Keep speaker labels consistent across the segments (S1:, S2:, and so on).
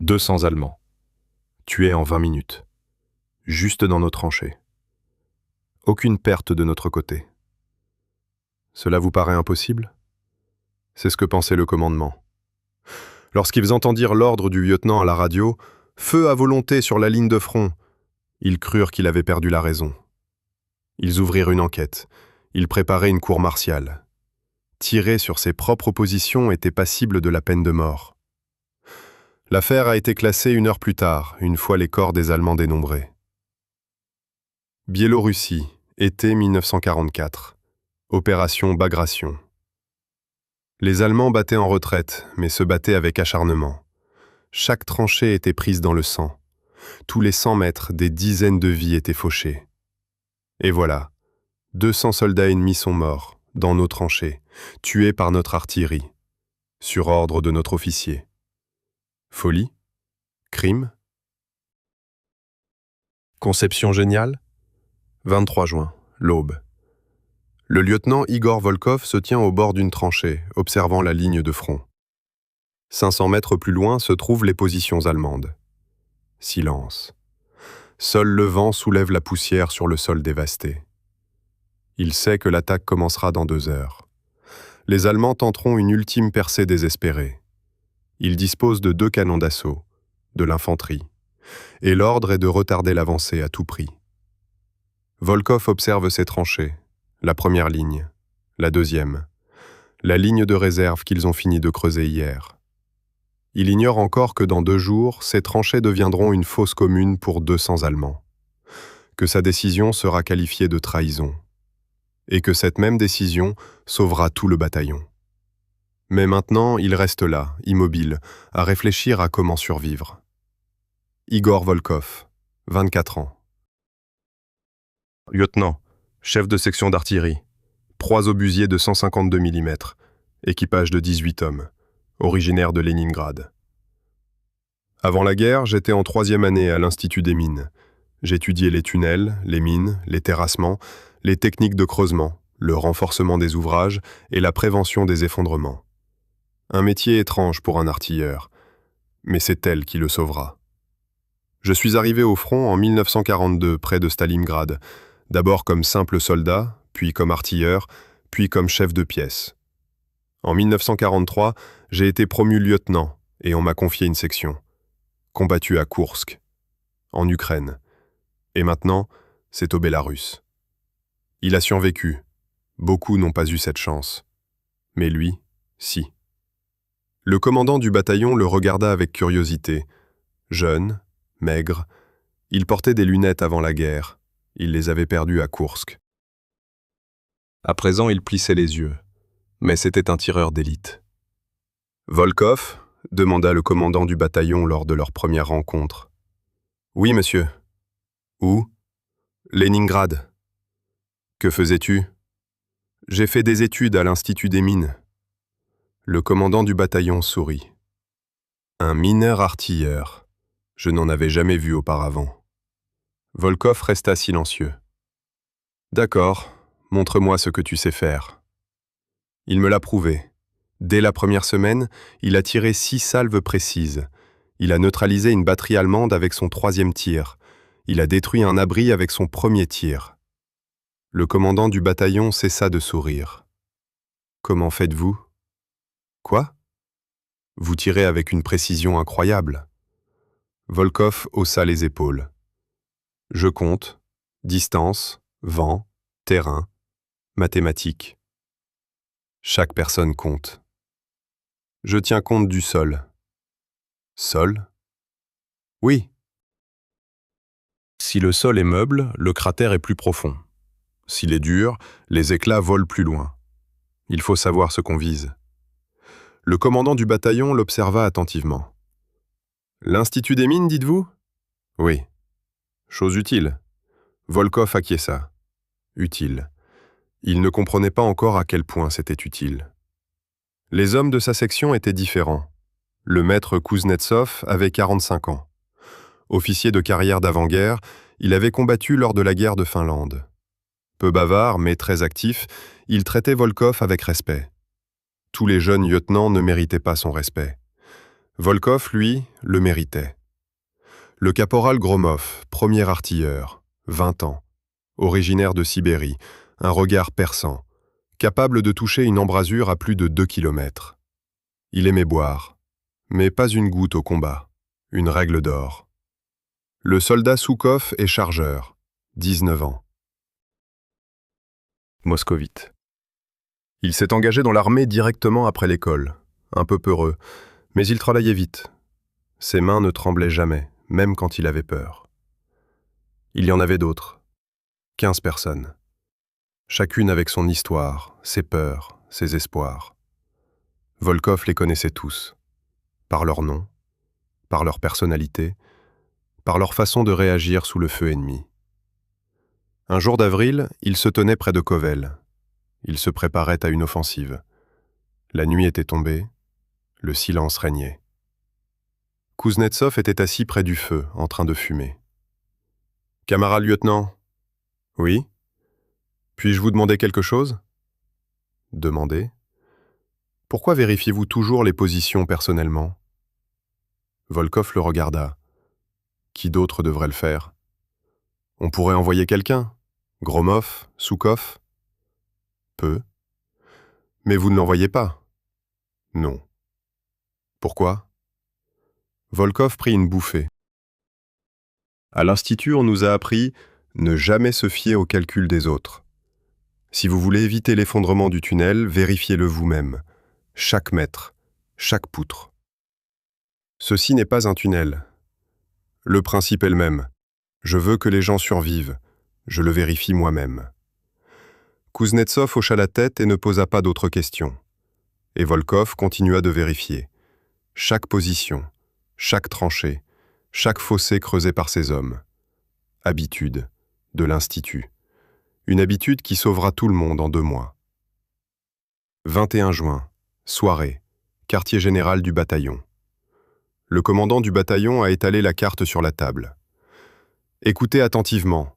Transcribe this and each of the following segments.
S1: 200 Allemands, tués en 20 minutes, juste dans nos tranchées. Aucune perte de notre côté. Cela vous paraît impossible? C'est ce que pensait le commandement. Lorsqu'ils entendirent l'ordre du lieutenant à la radio, « Feu à volonté sur la ligne de front », ils crurent qu'il avait perdu la raison. Ils ouvrirent une enquête. Ils préparaient une cour martiale. Tirer sur ses propres positions était passible de la peine de mort. L'affaire a été classée 1 heure plus tard, une fois les corps des Allemands dénombrés. Biélorussie, été 1944. Opération Bagration. Les Allemands battaient en retraite, mais se battaient avec acharnement. Chaque tranchée était prise dans le sang. Tous les 100 mètres, des dizaines de vies étaient fauchées. Et voilà, 200 soldats ennemis sont morts, dans nos tranchées, tués par notre artillerie, sur ordre de notre officier. Folie? Crime? Conception géniale? 23 juin, l'aube. Le lieutenant Igor Volkov se tient au bord d'une tranchée, observant la ligne de front. 500 mètres plus loin se trouvent les positions allemandes. Silence. Seul le vent soulève la poussière sur le sol dévasté. Il sait que l'attaque commencera dans 2 heures. Les Allemands tenteront une ultime percée désespérée. Ils disposent de 2 canons d'assaut, de l'infanterie, et l'ordre est de retarder l'avancée à tout prix. Volkov observe ses tranchées, la première ligne, la deuxième, la ligne de réserve qu'ils ont fini de creuser hier. Il ignore encore que dans 2 jours, ces tranchées deviendront une fosse commune pour 200 Allemands, que sa décision sera qualifiée de trahison, et que cette même décision sauvera tout le bataillon. Mais maintenant, il reste là, immobile, à réfléchir à comment survivre. Igor Volkov, 24 ans. Lieutenant, chef de section d'artillerie, proie obusier de 152 mm, équipage de 18 hommes, originaire de Leningrad. Avant la guerre, j'étais en 3e année à l'Institut des mines. J'étudiais les tunnels, les mines, les terrassements, les techniques de creusement, le renforcement des ouvrages et la prévention des effondrements. Un métier étrange pour un artilleur, mais c'est elle qui le sauvera. Je suis arrivé au front en 1942, près de Stalingrad, d'abord comme simple soldat, puis comme artilleur, puis comme chef de pièce. En 1943, j'ai été promu lieutenant et on m'a confié une section. Combattu à Koursk, en Ukraine. Et maintenant, c'est au Bélarus. Il a survécu. Beaucoup n'ont pas eu cette chance. Mais lui, si. Le commandant du bataillon le regarda avec curiosité. Jeune, maigre, il portait des lunettes avant la guerre. Il les avait perdues à Koursk. À présent, il plissait les yeux. Mais c'était un tireur d'élite. « Volkov ?» demanda le commandant du bataillon lors de leur première rencontre. « Oui, monsieur. »« Où ?»« Leningrad. »« Que faisais-tu ?»« J'ai fait des études à l'Institut des mines. » Le commandant du bataillon sourit. Un mineur artilleur. Je n'en avais jamais vu auparavant. Volkov resta silencieux. « D'accord, montre-moi ce que tu sais faire. » Il me l'a prouvé. Dès la première semaine, il a tiré 6 salves précises. Il a neutralisé une batterie allemande avec son 3e tir. Il a détruit un abri avec son 1er tir. Le commandant du bataillon cessa de sourire. « Comment faites-vous ?»« Quoi ? Vous tirez avec une précision incroyable. » Volkov haussa les épaules. « Je compte. Distance, vent, terrain, mathématiques. Chaque personne compte. Je tiens compte du sol. » « Sol ? » ?»« Oui. » Si le sol est meuble, le cratère est plus profond. S'il est dur, les éclats volent plus loin. Il faut savoir ce qu'on vise. Le commandant du bataillon l'observa attentivement. « L'Institut des mines, dites-vous ? » ?»« Oui. » »« Chose utile. » Volkov acquiesça. Utile. Il ne comprenait pas encore à quel point c'était utile. Les hommes de sa section étaient différents. Le maître Kuznetsov avait 45 ans. Officier de carrière d'avant-guerre, il avait combattu lors de la guerre de Finlande. Peu bavard, mais très actif, il traitait Volkov avec respect. Tous les jeunes lieutenants ne méritaient pas son respect. Volkov, lui, le méritait. Le caporal Gromov, premier artilleur, 20 ans, originaire de Sibérie, un regard perçant, capable de toucher une embrasure à plus de 2 kilomètres. Il aimait boire, mais pas une goutte au combat, une règle d'or. Le soldat Soukov est chargeur, 19 ans. Moscovite. Il s'est engagé dans l'armée directement après l'école, un peu peureux, mais il travaillait vite. Ses mains ne tremblaient jamais, même quand il avait peur. Il y en avait d'autres, 15 personnes. Chacune avec son histoire, ses peurs, ses espoirs. Volkov les connaissait tous, par leur nom, par leur personnalité, par leur façon de réagir sous le feu ennemi. Un jour d'avril, il se tenait près de Kovel. Il se préparait à une offensive. La nuit était tombée, le silence régnait. Kuznetsov était assis près du feu, en train de fumer. « Camarade lieutenant ?»« Oui. Puis-je vous demander quelque chose ?»« Demandez. »« Pourquoi vérifiez-vous toujours les positions personnellement ?» Volkov le regarda. Qui d'autre devrait le faire ? On pourrait envoyer quelqu'un. Gromov, Soukov ? Peu. Mais vous ne l'envoyez pas ? Non. Pourquoi ? Volkov prit une bouffée. À l'Institut, on nous a appris ne jamais se fier aux calculs des autres. Si vous voulez éviter l'effondrement du tunnel, vérifiez-le vous-même. Chaque mètre, chaque poutre. Ceci n'est pas un tunnel. Le principe est le même. Je veux que les gens survivent. Je le vérifie moi-même. Kuznetsov hocha la tête et ne posa pas d'autres questions. Et Volkov continua de vérifier. Chaque position, chaque tranchée, chaque fossé creusé par ses hommes. Habitude, de l'Institut. Une habitude qui sauvera tout le monde en 2 mois. 21 juin, soirée, quartier général du bataillon. Le commandant du bataillon a étalé la carte sur la table. Écoutez attentivement.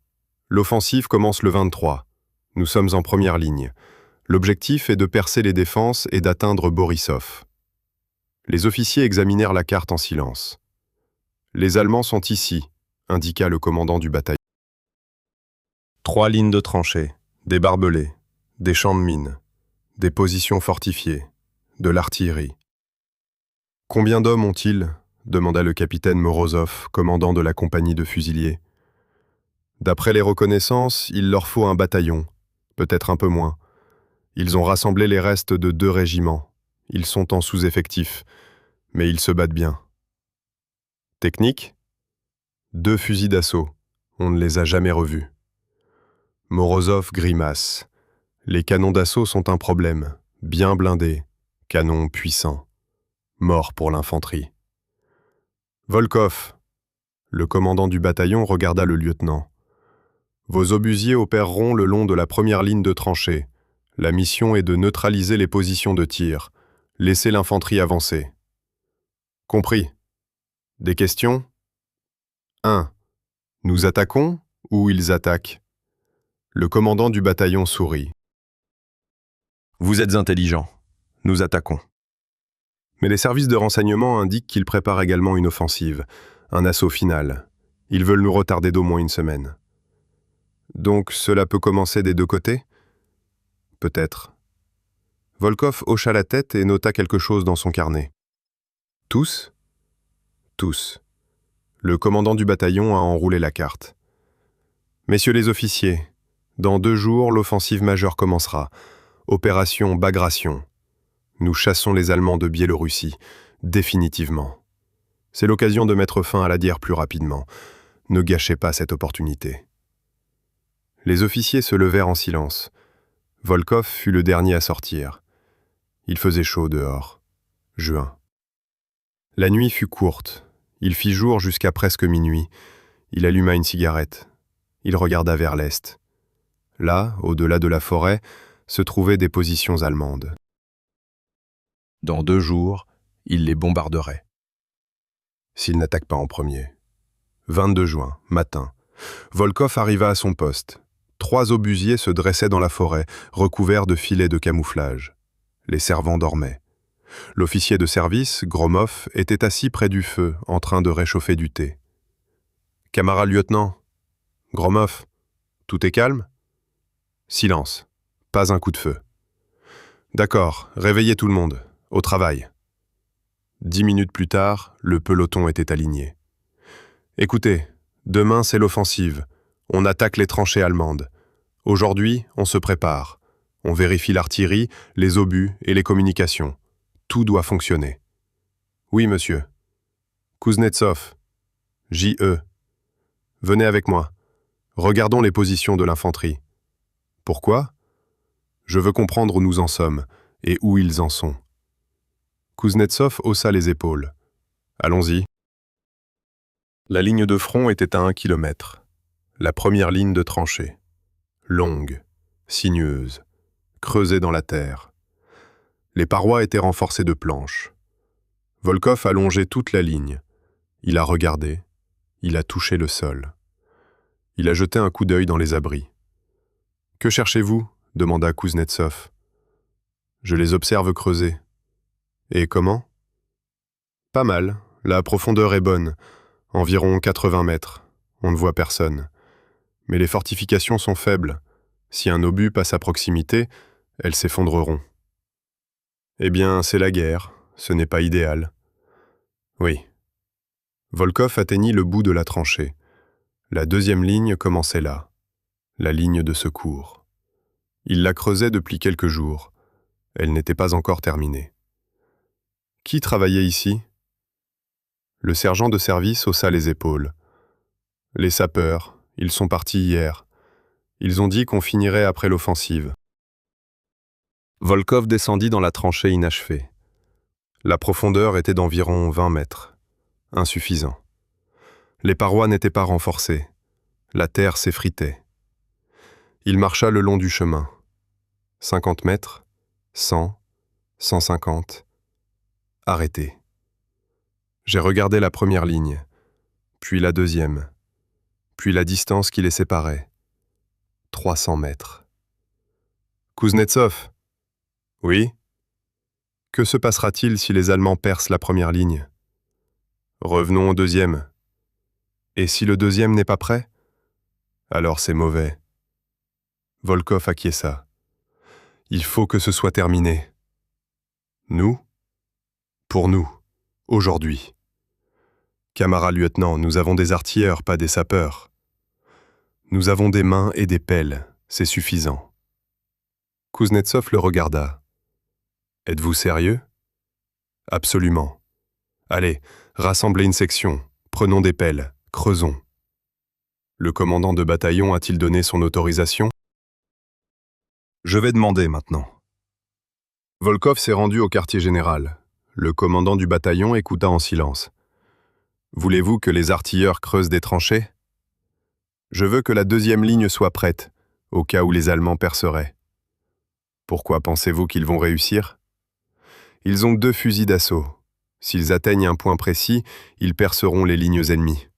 S1: L'offensive commence le 23. Nous sommes en première ligne. L'objectif est de percer les défenses et d'atteindre Borisov. Les officiers examinèrent la carte en silence. Les Allemands sont ici, indiqua le commandant du bataillon. 3 lignes de tranchées, des barbelés, des champs de mines, des positions fortifiées, de l'artillerie. Combien d'hommes ont-ils ? Demanda le capitaine Morozov, commandant de la compagnie de fusiliers. D'après les reconnaissances, il leur faut un bataillon, peut-être un peu moins. Ils ont rassemblé les restes de 2 régiments. Ils sont en sous-effectif, mais ils se battent bien. Technique ? 2 fusils d'assaut. On ne les a jamais revus. Morozov grimace. Les canons d'assaut sont un problème, bien blindés, canons puissants. Mort pour l'infanterie. Volkov. Le commandant du bataillon regarda le lieutenant. Vos obusiers opéreront le long de la première ligne de tranchée. La mission est de neutraliser les positions de tir. Laissez l'infanterie avancer. Compris. Des questions ? 1. Nous attaquons ou ils attaquent ? Le commandant du bataillon sourit. Vous êtes intelligent. Nous attaquons. Mais les services de renseignement indiquent qu'ils préparent également une offensive, un assaut final. Ils veulent nous retarder d'au moins 1 semaine. Donc cela peut commencer des 2 côtés ? Peut-être. Volkov hocha la tête et nota quelque chose dans son carnet. Tous ? Tous. Le commandant du bataillon a enroulé la carte. Messieurs les officiers, dans 2 jours, l'offensive majeure commencera. Opération Bagration. Nous chassons les Allemands de Biélorussie, définitivement. C'est l'occasion de mettre fin à la guerre plus rapidement. Ne gâchez pas cette opportunité. Les officiers se levèrent en silence. Volkov fut le dernier à sortir. Il faisait chaud dehors. Juin. La nuit fut courte. Il fit jour jusqu'à presque minuit. Il alluma une cigarette. Il regarda vers l'est. Là, au-delà de la forêt, se trouvaient des positions allemandes. Dans 2 jours, il les bombarderait. S'il n'attaque pas en premier. 22 juin, matin. Volkov arriva à son poste. 3 obusiers se dressaient dans la forêt, recouverts de filets de camouflage. Les servants dormaient. L'officier de service, Gromov, était assis près du feu, en train de réchauffer du thé. « Camarade lieutenant, Gromov, tout est calme ?» Silence. Pas un coup de feu. « D'accord, réveillez tout le monde. Au travail. » 10 minutes plus tard, le peloton était aligné. « Écoutez, demain c'est l'offensive. On attaque les tranchées allemandes. Aujourd'hui, on se prépare. On vérifie l'artillerie, les obus et les communications. Tout doit fonctionner. »« Oui, monsieur. »« Kuznetsov. J.E. Venez avec moi. Regardons les positions de l'infanterie. » « Pourquoi ? » ?»« Je veux comprendre où nous en sommes et où ils en sont. » Kuznetsov haussa les épaules. « Allons-y. » La ligne de front était à 1 kilomètre. La première ligne de tranchée. Longue, sinueuse, creusée dans la terre. Les parois étaient renforcées de planches. Volkov a longé toute la ligne. Il a regardé. Il a touché le sol. Il a jeté un coup d'œil dans les abris. « Que cherchez-vous » demanda Kuznetsov. « Je les observe creuser. »« Et comment ?»« Pas mal. La profondeur est bonne. Environ 80 mètres. On ne voit personne. Mais les fortifications sont faibles. Si un obus passe à proximité, elles s'effondreront. » « Eh bien, c'est la guerre. Ce n'est pas idéal. » « Oui. » Volkov atteignit le bout de la tranchée. La deuxième ligne commençait là. La ligne de secours. Il la creusait depuis quelques jours. Elle n'était pas encore terminée. Qui travaillait ici ? Le sergent de service haussa les épaules. Les sapeurs, ils sont partis hier. Ils ont dit qu'on finirait après l'offensive. Volkov descendit dans la tranchée inachevée. La profondeur était d'environ 20 mètres. Insuffisant. Les parois n'étaient pas renforcées. La terre s'effritait. Il marcha le long du chemin. 50 mètres, 100, 150. Arrêté. J'ai regardé la première ligne, puis la deuxième, puis la distance qui les séparait. 300 mètres. Kuznetsov. Oui. Que se passera-t-il si les Allemands percent la première ligne ? Revenons au deuxième. Et si le deuxième n'est pas prêt ? Alors c'est mauvais. Volkov acquiesça. Il faut que ce soit terminé. Nous ? Pour nous, aujourd'hui. Camarade lieutenant, nous avons des artilleurs, pas des sapeurs. Nous avons des mains et des pelles, c'est suffisant. Kuznetsov le regarda. Êtes-vous sérieux ? Absolument. Allez, rassemblez une section, prenons des pelles, creusons. Le commandant de bataillon a-t-il donné son autorisation ? Je vais demander maintenant. Volkov s'est rendu au quartier général. Le commandant du bataillon écouta en silence. Voulez-vous que les artilleurs creusent des tranchées ? Je veux que la deuxième ligne soit prête, au cas où les Allemands perceraient. Pourquoi pensez-vous qu'ils vont réussir ? Ils ont 2 fusils d'assaut. S'ils atteignent un point précis, ils perceront les lignes ennemies.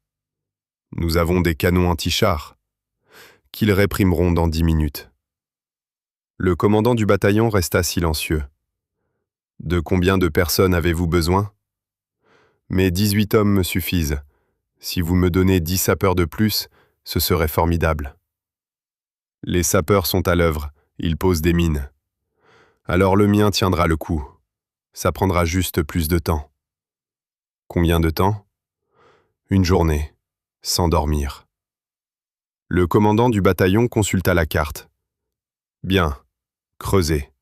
S1: Nous avons des canons anti-chars, qu'ils réprimeront dans 10 minutes. Le commandant du bataillon resta silencieux. De combien de personnes avez-vous besoin ? Mes 18 hommes me suffisent. Si vous me donnez 10 sapeurs de plus, ce serait formidable. Les sapeurs sont à l'œuvre, ils posent des mines. Alors le mien tiendra le coup. Ça prendra juste plus de temps. Combien de temps ? 1 journée, sans dormir. Le commandant du bataillon consulta la carte. Bien, creusez.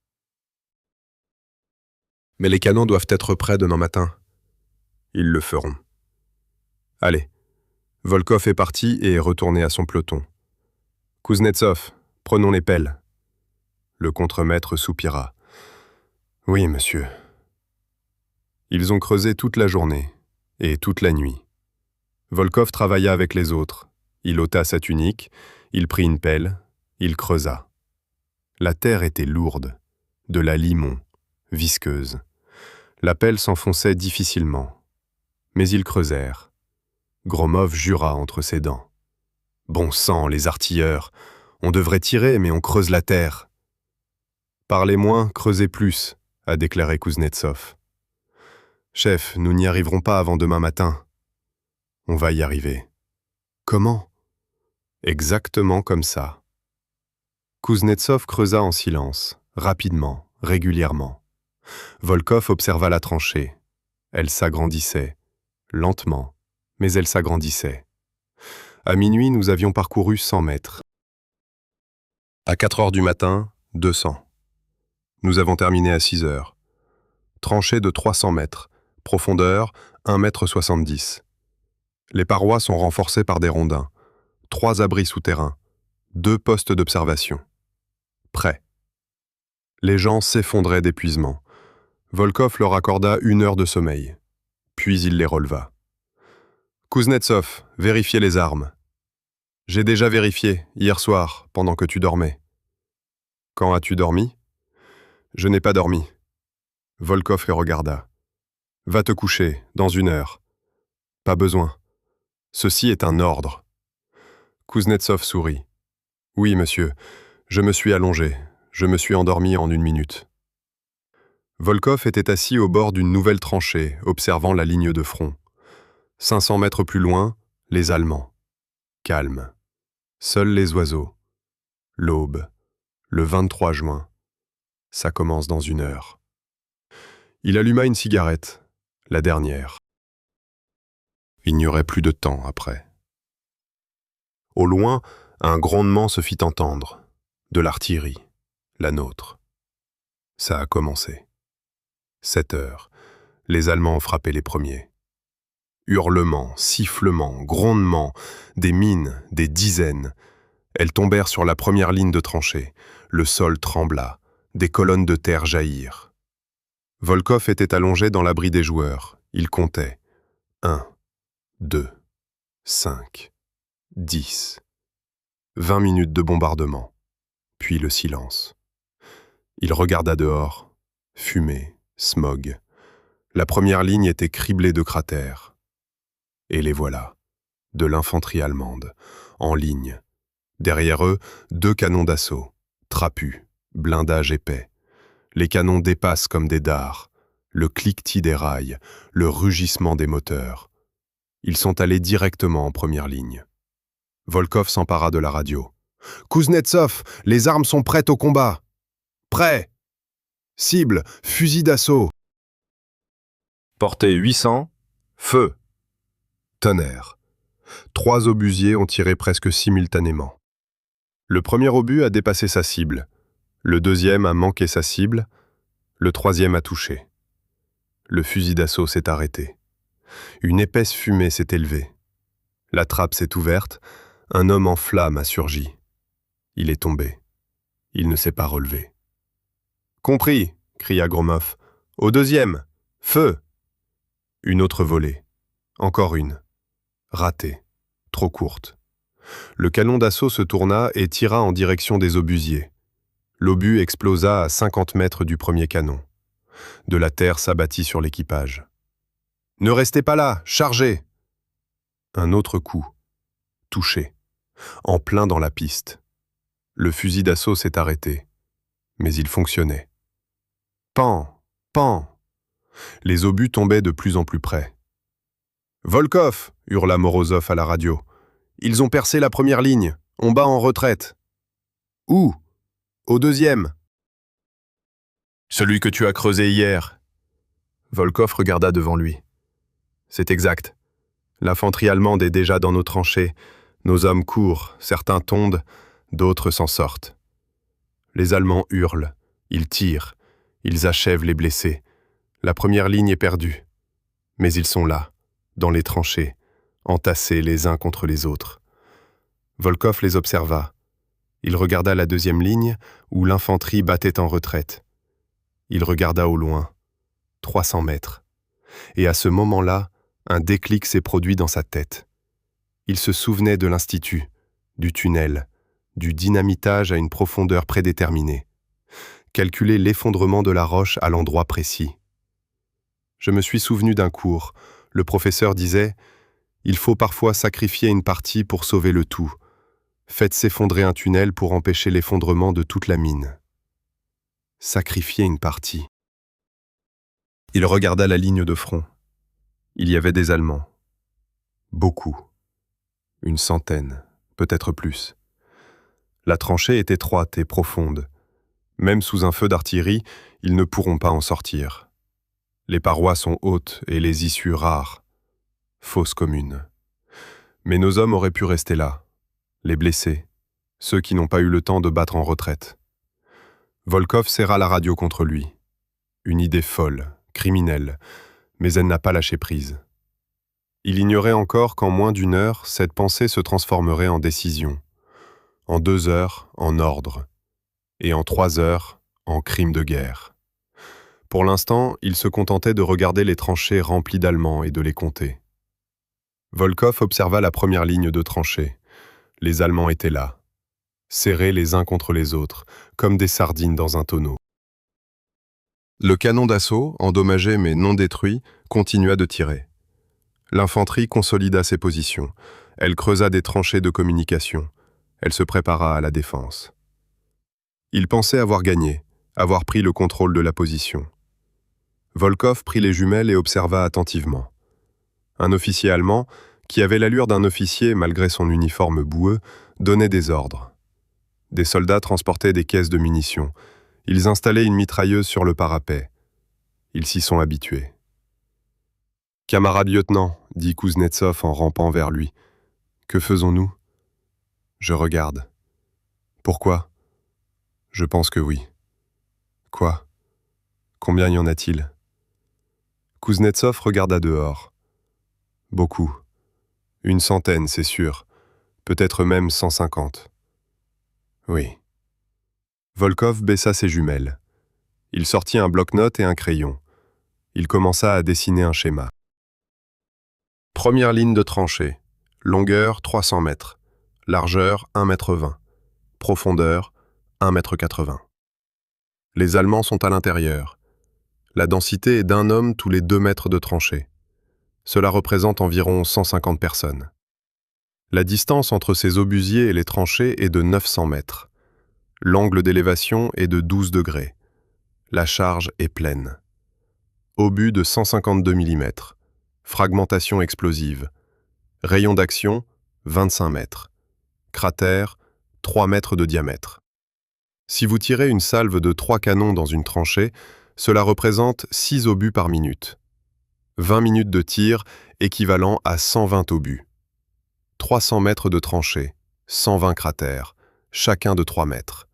S1: Mais les canons doivent être prêts demain matin. Ils le feront. Allez. Volkov est parti et est retourné à son peloton. Kuznetsov, prenons les pelles. Le contremaître soupira. Oui, monsieur. Ils ont creusé toute la journée et toute la nuit. Volkov travailla avec les autres. Il ôta sa tunique, il prit une pelle, il creusa. La terre était lourde, de la limon, visqueuse. La pelle s'enfonçait difficilement. Mais ils creusèrent. Gromov jura entre ses dents. « Bon sang, les artilleurs, on devrait tirer, mais on creuse la terre. »« Parlez moins, creusez plus », a déclaré Kuznetsov. Chef, nous n'y arriverons pas avant demain matin. On va y arriver. Comment? Exactement comme ça. Kuznetsov creusa en silence, rapidement, régulièrement. Volkov observa la tranchée. Elle s'agrandissait, lentement, mais elle s'agrandissait. À minuit, nous avions parcouru 100 mètres. À 4 heures du matin, 200. Nous avons terminé à 6 heures. Tranchée de 300 mètres, profondeur 1,70 m. Les parois sont renforcées par des rondins, 3 abris souterrains, 2 postes d'observation. Prêt. Les gens s'effondraient d'épuisement. Volkov leur accorda 1 heure de sommeil. Puis il les releva. Kuznetsov, vérifiez les armes. J'ai déjà vérifié, hier soir, pendant que tu dormais. Quand as-tu dormi? Je n'ai pas dormi. Volkov les regarda. Va te coucher, dans 1 heure. Pas besoin. Ceci est un ordre. Kuznetsov sourit. Oui, monsieur, je me suis allongé. Je me suis endormi en 1 minute. Volkov était assis au bord d'une nouvelle tranchée, observant la ligne de front. 500 mètres plus loin, les Allemands. Calme. Seuls les oiseaux. L'aube. Le 23 juin. Ça commence dans 1 heure. Il alluma une cigarette, la dernière. Il n'y aurait plus de temps après. Au loin, un grondement se fit entendre. De l'artillerie, la nôtre. Ça a commencé. 7 heures. Les Allemands ont frappé les premiers. Hurlements, sifflements, grondements, des mines, des dizaines. Elles tombèrent sur la première ligne de tranchée. Le sol trembla. Des colonnes de terre jaillirent. Volkov était allongé dans l'abri des joueurs. Il comptait. 1, 2, 5, 10. 20 minutes de bombardement. Puis le silence. Il regarda dehors. Fumée, smog. La première ligne était criblée de cratères. Et les voilà, de l'infanterie allemande, en ligne. Derrière eux, 2 canons d'assaut, trapus, blindage épais. Les canons dépassent comme des dards, le cliquetis des rails, le rugissement des moteurs. Ils sont allés directement en première ligne. Volkov s'empara de la radio. « Kuznetsov, les armes sont prêtes au combat !»« Prêt !»« Cible, fusil d'assaut !»« Portée 800, feu !» Tonnerre. 3 obusiers ont tiré presque simultanément. Le premier obus a dépassé sa cible. Le deuxième a manqué sa cible. Le troisième a touché. Le fusil d'assaut s'est arrêté. Une épaisse fumée s'est élevée. La trappe s'est ouverte. Un homme en flammes a surgi. Il est tombé. Il ne s'est pas relevé. « Compris !» cria Gromov. « Au deuxième ! Feu !» Une autre volée. Encore une. Ratée. Trop courte. Le canon d'assaut se tourna et tira en direction des obusiers. L'obus explosa à 50 mètres du premier canon. De la terre s'abattit sur l'équipage. « Ne restez pas là, chargez !» Un autre coup. Touché. En plein dans la piste. Le fusil d'assaut s'est arrêté. Mais il fonctionnait. Pan! Pan! Les obus tombaient de plus en plus près. « Volkov !» hurla Morozov à la radio. « Ils ont percé la première ligne. On bat en retraite. »« Où ?»« Au deuxième. »« Celui que tu as creusé hier. » Volkov regarda devant lui. « C'est exact. L'infanterie allemande est déjà dans nos tranchées. Nos hommes courent, certains tombent, d'autres s'en sortent. Les Allemands hurlent, ils tirent, ils achèvent les blessés. La première ligne est perdue. Mais ils sont là, dans les tranchées, entassés les uns contre les autres. » Volkov les observa. Il regarda la deuxième ligne où l'infanterie battait en retraite. Il regarda au loin, 300 mètres. Et à ce moment-là, un déclic s'est produit dans sa tête. Il se souvenait de l'institut, du tunnel, du dynamitage à une profondeur prédéterminée. Calculer l'effondrement de la roche à l'endroit précis. Je me suis souvenu d'un cours. Le professeur disait « Il faut parfois sacrifier une partie pour sauver le tout. Faites s'effondrer un tunnel pour empêcher l'effondrement de toute la mine. » Sacrifier une partie. Il regarda la ligne de front. Il y avait des Allemands. Beaucoup. Une centaine, peut-être plus. La tranchée est étroite et profonde. Même sous un feu d'artillerie, ils ne pourront pas en sortir. Les parois sont hautes et les issues rares. Fosse commune. Mais nos hommes auraient pu rester là. Les blessés. Ceux qui n'ont pas eu le temps de battre en retraite. Volkov serra la radio contre lui. Une idée folle, criminelle, mais elle n'a pas lâché prise. Il ignorait encore qu'en moins d'une heure, cette pensée se transformerait en décision. En 2 heures, en ordre. Et en 3 heures, en crime de guerre. Pour l'instant, il se contentait de regarder les tranchées remplies d'Allemands et de les compter. Volkov observa la première ligne de tranchées. Les Allemands étaient là, serrés les uns contre les autres, comme des sardines dans un tonneau. Le canon d'assaut, endommagé mais non détruit, continua de tirer. L'infanterie consolida ses positions. Elle creusa des tranchées de communication. Elle se prépara à la défense. Il pensait avoir gagné, avoir pris le contrôle de la position. Volkov prit les jumelles et observa attentivement. Un officier allemand, qui avait l'allure d'un officier malgré son uniforme boueux, donnait des ordres. Des soldats transportaient des caisses de munitions. Ils installaient une mitrailleuse sur le parapet. Ils s'y sont habitués. « Camarade lieutenant, dit Kuznetsov en rampant vers lui. Que faisons-nous ? Je regarde. Pourquoi ? Je pense que oui. Quoi ? Combien y en a-t-il ? Kuznetsov regarda dehors. Beaucoup. Une centaine, c'est sûr. Peut-être même 150. Oui. Volkov baissa ses jumelles. Il sortit un bloc-notes et un crayon. Il commença à dessiner un schéma. Première ligne de tranchée. Longueur 300 mètres. Largeur 1,20 m. Profondeur 1,80 m. Les Allemands sont à l'intérieur. La densité est d'un homme tous les 2 mètres de tranchée. Cela représente environ 150 personnes. La distance entre ces obusiers et les tranchées est de 900 mètres. L'angle d'élévation est de 12 degrés. La charge est pleine. Obus de 152 mm. Fragmentation explosive. Rayon d'action, 25 mètres. Cratère, 3 mètres de diamètre. Si vous tirez une salve de 3 canons dans une tranchée, cela représente 6 obus par minute. 20 minutes de tir équivalent à 120 obus. 300 mètres de tranchée, 120 cratères, chacun de 3 mètres.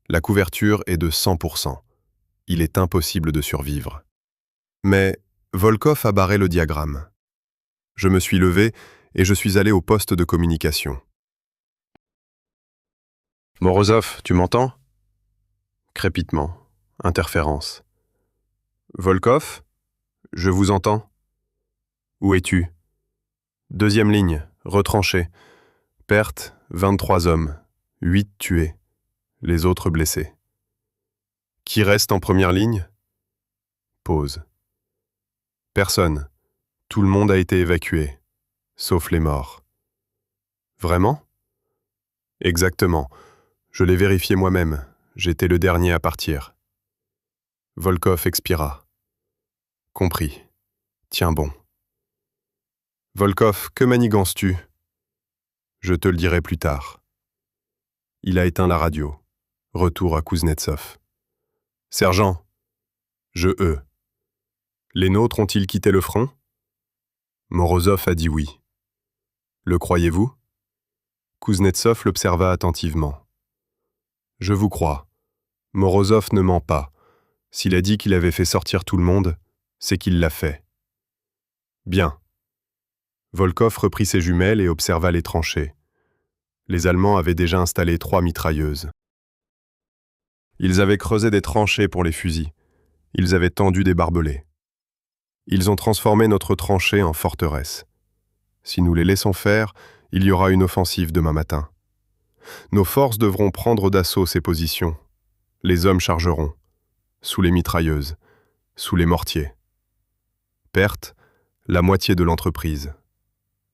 S1: La couverture est de 100%. Il est impossible de survivre. Mais Volkov a barré le diagramme. Je me suis levé et je suis allé au poste de communication. « Morozov, tu m'entends » Crépitement. Interférence. « Volkov, je vous entends. Où es-tu » Deuxième ligne, retranchée. Perte, 23 hommes, 8 tués, les autres blessés. Qui reste en première ligne ? Pause. Personne. Tout le monde a été évacué, sauf les morts. Vraiment ? Exactement. Je l'ai vérifié moi-même. J'étais le dernier à partir. Volkov expira. Compris. Tiens bon. Volkov, que manigances-tu ? Je te le dirai plus tard. Il a éteint la radio. Retour à Kuznetsov. Sergent. Je. Les nôtres ont-ils quitté le front ? Morozov a dit oui. Le croyez-vous ? Kuznetsov l'observa attentivement. Je vous crois. Morozov ne ment pas. S'il a dit qu'il avait fait sortir tout le monde, c'est qu'il l'a fait. Bien. Volkov reprit ses jumelles et observa les tranchées. Les Allemands avaient déjà installé 3 mitrailleuses. Ils avaient creusé des tranchées pour les fusils. Ils avaient tendu des barbelés. Ils ont transformé notre tranchée en forteresse. Si nous les laissons faire, il y aura une offensive demain matin. Nos forces devront prendre d'assaut ces positions. Les hommes chargeront, sous les mitrailleuses, sous les mortiers. Perte, la moitié de l'entreprise.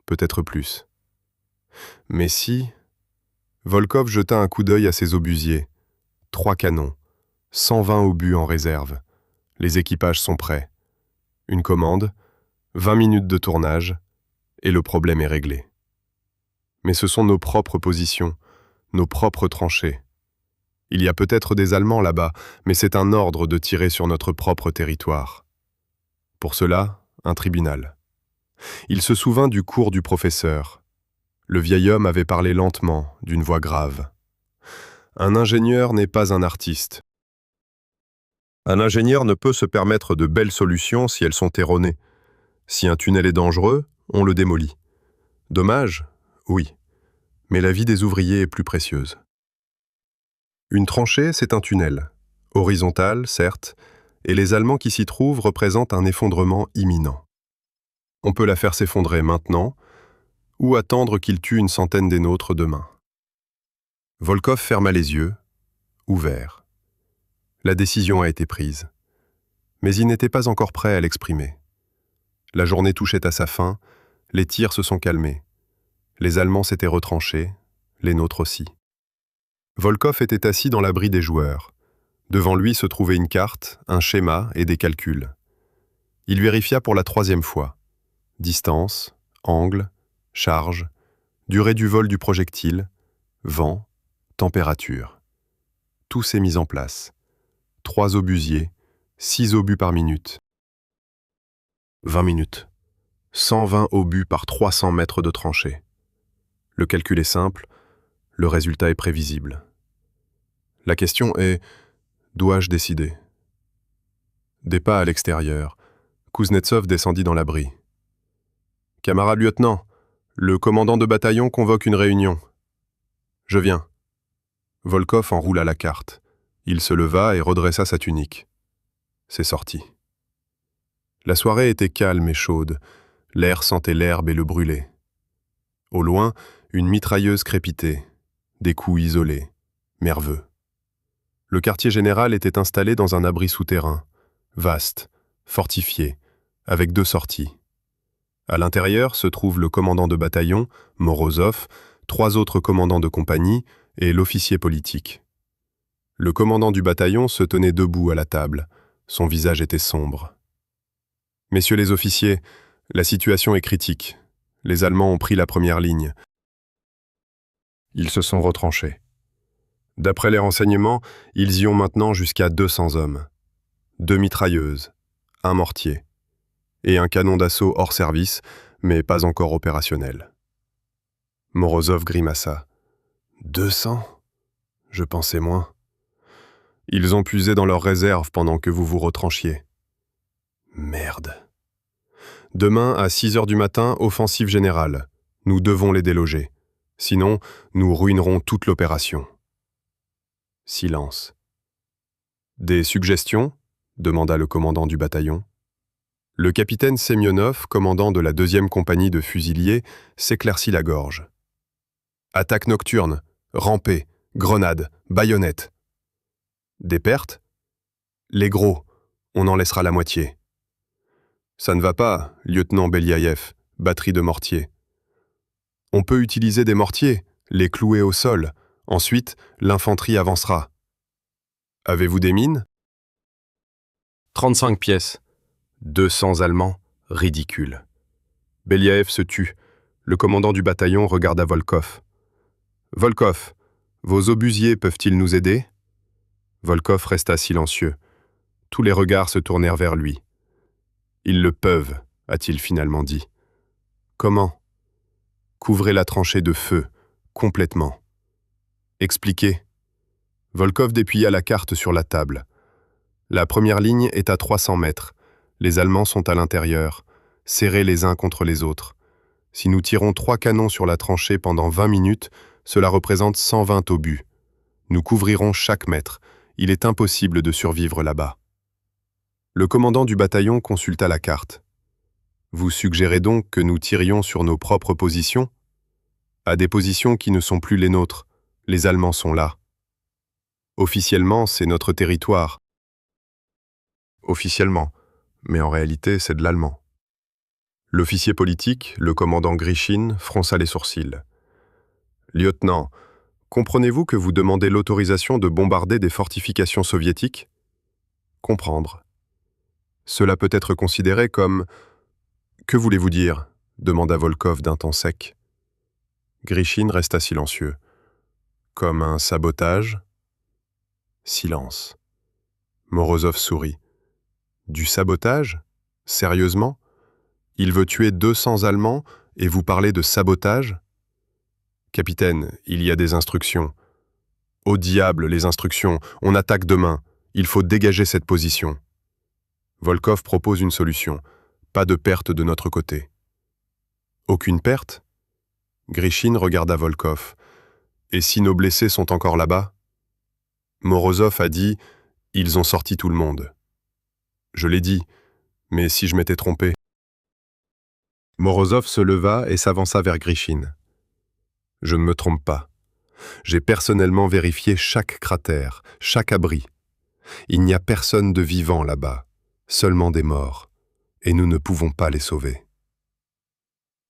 S1: Peut-être plus. Mais si... Volkov jeta un coup d'œil à ses obusiers. 3 canons, 120 obus en réserve. Les équipages sont prêts. Une commande, 20 minutes de tournage, et le problème est réglé. Mais ce sont nos propres positions, nos propres tranchées. Il y a peut-être des Allemands là-bas, mais c'est un ordre de tirer sur notre propre territoire. Pour cela, un tribunal. Il se souvint du cours du professeur. Le vieil homme avait parlé lentement, d'une voix grave. Un ingénieur n'est pas un artiste. Un ingénieur ne peut se permettre de belles solutions si elles sont erronées. Si un tunnel est dangereux, on le démolit. Dommage, oui, mais la vie des ouvriers est plus précieuse. Une tranchée, c'est un tunnel, horizontal, certes, et les Allemands qui s'y trouvent représentent un effondrement imminent. On peut la faire s'effondrer maintenant, ou attendre qu'ils tuent une centaine des nôtres demain. Volkov ferma les yeux, ouverts. La décision a été prise. Mais il n'était pas encore prêt à l'exprimer. La journée touchait à sa fin, les tirs se sont calmés. Les Allemands s'étaient retranchés, les nôtres aussi. Volkov était assis dans l'abri des joueurs. Devant lui se trouvait une carte, un schéma et des calculs. Il vérifia pour la 3e fois. Distance, angle, charge, durée du vol du projectile, vent, température. Tout s'est mis en place. 3 obusiers, 6 obus par minute. 20 minutes. 120 obus par 300 mètres de tranchée. Le calcul est simple, le résultat est prévisible. La question est, dois-je décider? Des pas à l'extérieur, Kuznetsov descendit dans l'abri. « Camarade lieutenant, le commandant de bataillon convoque une réunion. »« Je viens. » Volkov enroula la carte. Il se leva et redressa sa tunique. C'est sorti. La soirée était calme et chaude. L'air sentait l'herbe et le brûlé. Au loin, une mitrailleuse crépitait. Des coups isolés, nerveux. Le quartier général était installé dans un abri souterrain, vaste, fortifié, avec 2 sorties. À l'intérieur se trouve le commandant de bataillon, Morozov, 3 autres commandants de compagnie et l'officier politique. Le commandant du bataillon se tenait debout à la table. Son visage était sombre. « Messieurs les officiers, la situation est critique. Les Allemands ont pris la première ligne. Ils se sont retranchés. D'après les renseignements, ils y ont maintenant jusqu'à 200 hommes. 2 mitrailleuses, un mortier et un canon d'assaut hors service, mais pas encore opérationnel. » Morozov grimaça. « 200 ? Je pensais moins. Ils ont puisé dans leurs réserves pendant que vous vous retranchiez. Merde. Demain, à 6 heures du matin, offensive générale. Nous devons les déloger. Sinon, nous ruinerons toute l'opération. » Silence. « Des suggestions ?» demanda le commandant du bataillon. Le capitaine Semyonov, commandant de la 2e compagnie de fusiliers, s'éclaircit la gorge. « Attaque nocturne, rampée, grenade, baïonnette. »« Des pertes ? » ?»« Les gros, on en laissera la moitié. »« Ça ne va pas, lieutenant Beliaïev, batterie de mortier. »« On peut utiliser des mortiers, les clouer au sol. Ensuite, l'infanterie avancera. »« Avez-vous des mines ? » 35 pièces. 200 Allemands, ridicule. Beliaïev se tut. Le commandant du bataillon regarda Volkov. « Volkov, vos obusiers peuvent-ils nous aider ?» Volkov resta silencieux. Tous les regards se tournèrent vers lui. « Ils le peuvent, a-t-il finalement dit. »« Comment ?»« Couvrez la tranchée de feu, complètement. »« Expliquez. » Volkov déplia la carte sur la table. La première ligne est à 300 mètres. Les Allemands sont à l'intérieur, serrés les uns contre les autres. Si nous tirons 3 canons sur la tranchée pendant 20 minutes, cela représente 120 obus. Nous couvrirons chaque mètre. Il est impossible de survivre là-bas. Le commandant du bataillon consulta la carte. Vous suggérez donc que nous tirions sur nos propres positions ? À des positions qui ne sont plus les nôtres. Les Allemands sont là. Officiellement, c'est notre territoire. Officiellement, mais en réalité, c'est de l'allemand. L'officier politique, le commandant Grishin, fronça les sourcils. « Lieutenant, comprenez-vous que vous demandez l'autorisation de bombarder des fortifications soviétiques ? » Comprendre. Cela peut être considéré comme... Que voulez-vous dire demanda Volkov d'un ton sec. Grishine resta silencieux. Comme un sabotage? Silence. Morozov sourit. Du sabotage? Sérieusement? Il veut tuer 200 Allemands et vous parlez de sabotage? Capitaine, il y a des instructions. Au diable, les instructions. On attaque demain. Il faut dégager cette position. Volkov propose une solution. Pas de perte de notre côté. Aucune perte? Grishine regarda Volkov. Et si nos blessés sont encore là-bas? Morozov a dit « Ils ont sorti tout le monde ». Je l'ai dit, mais si je m'étais trompé. Morozov se leva et s'avança vers Grishine. Je ne me trompe pas. J'ai personnellement vérifié chaque cratère, chaque abri. Il n'y a personne de vivant là-bas, seulement des morts, et nous ne pouvons pas les sauver.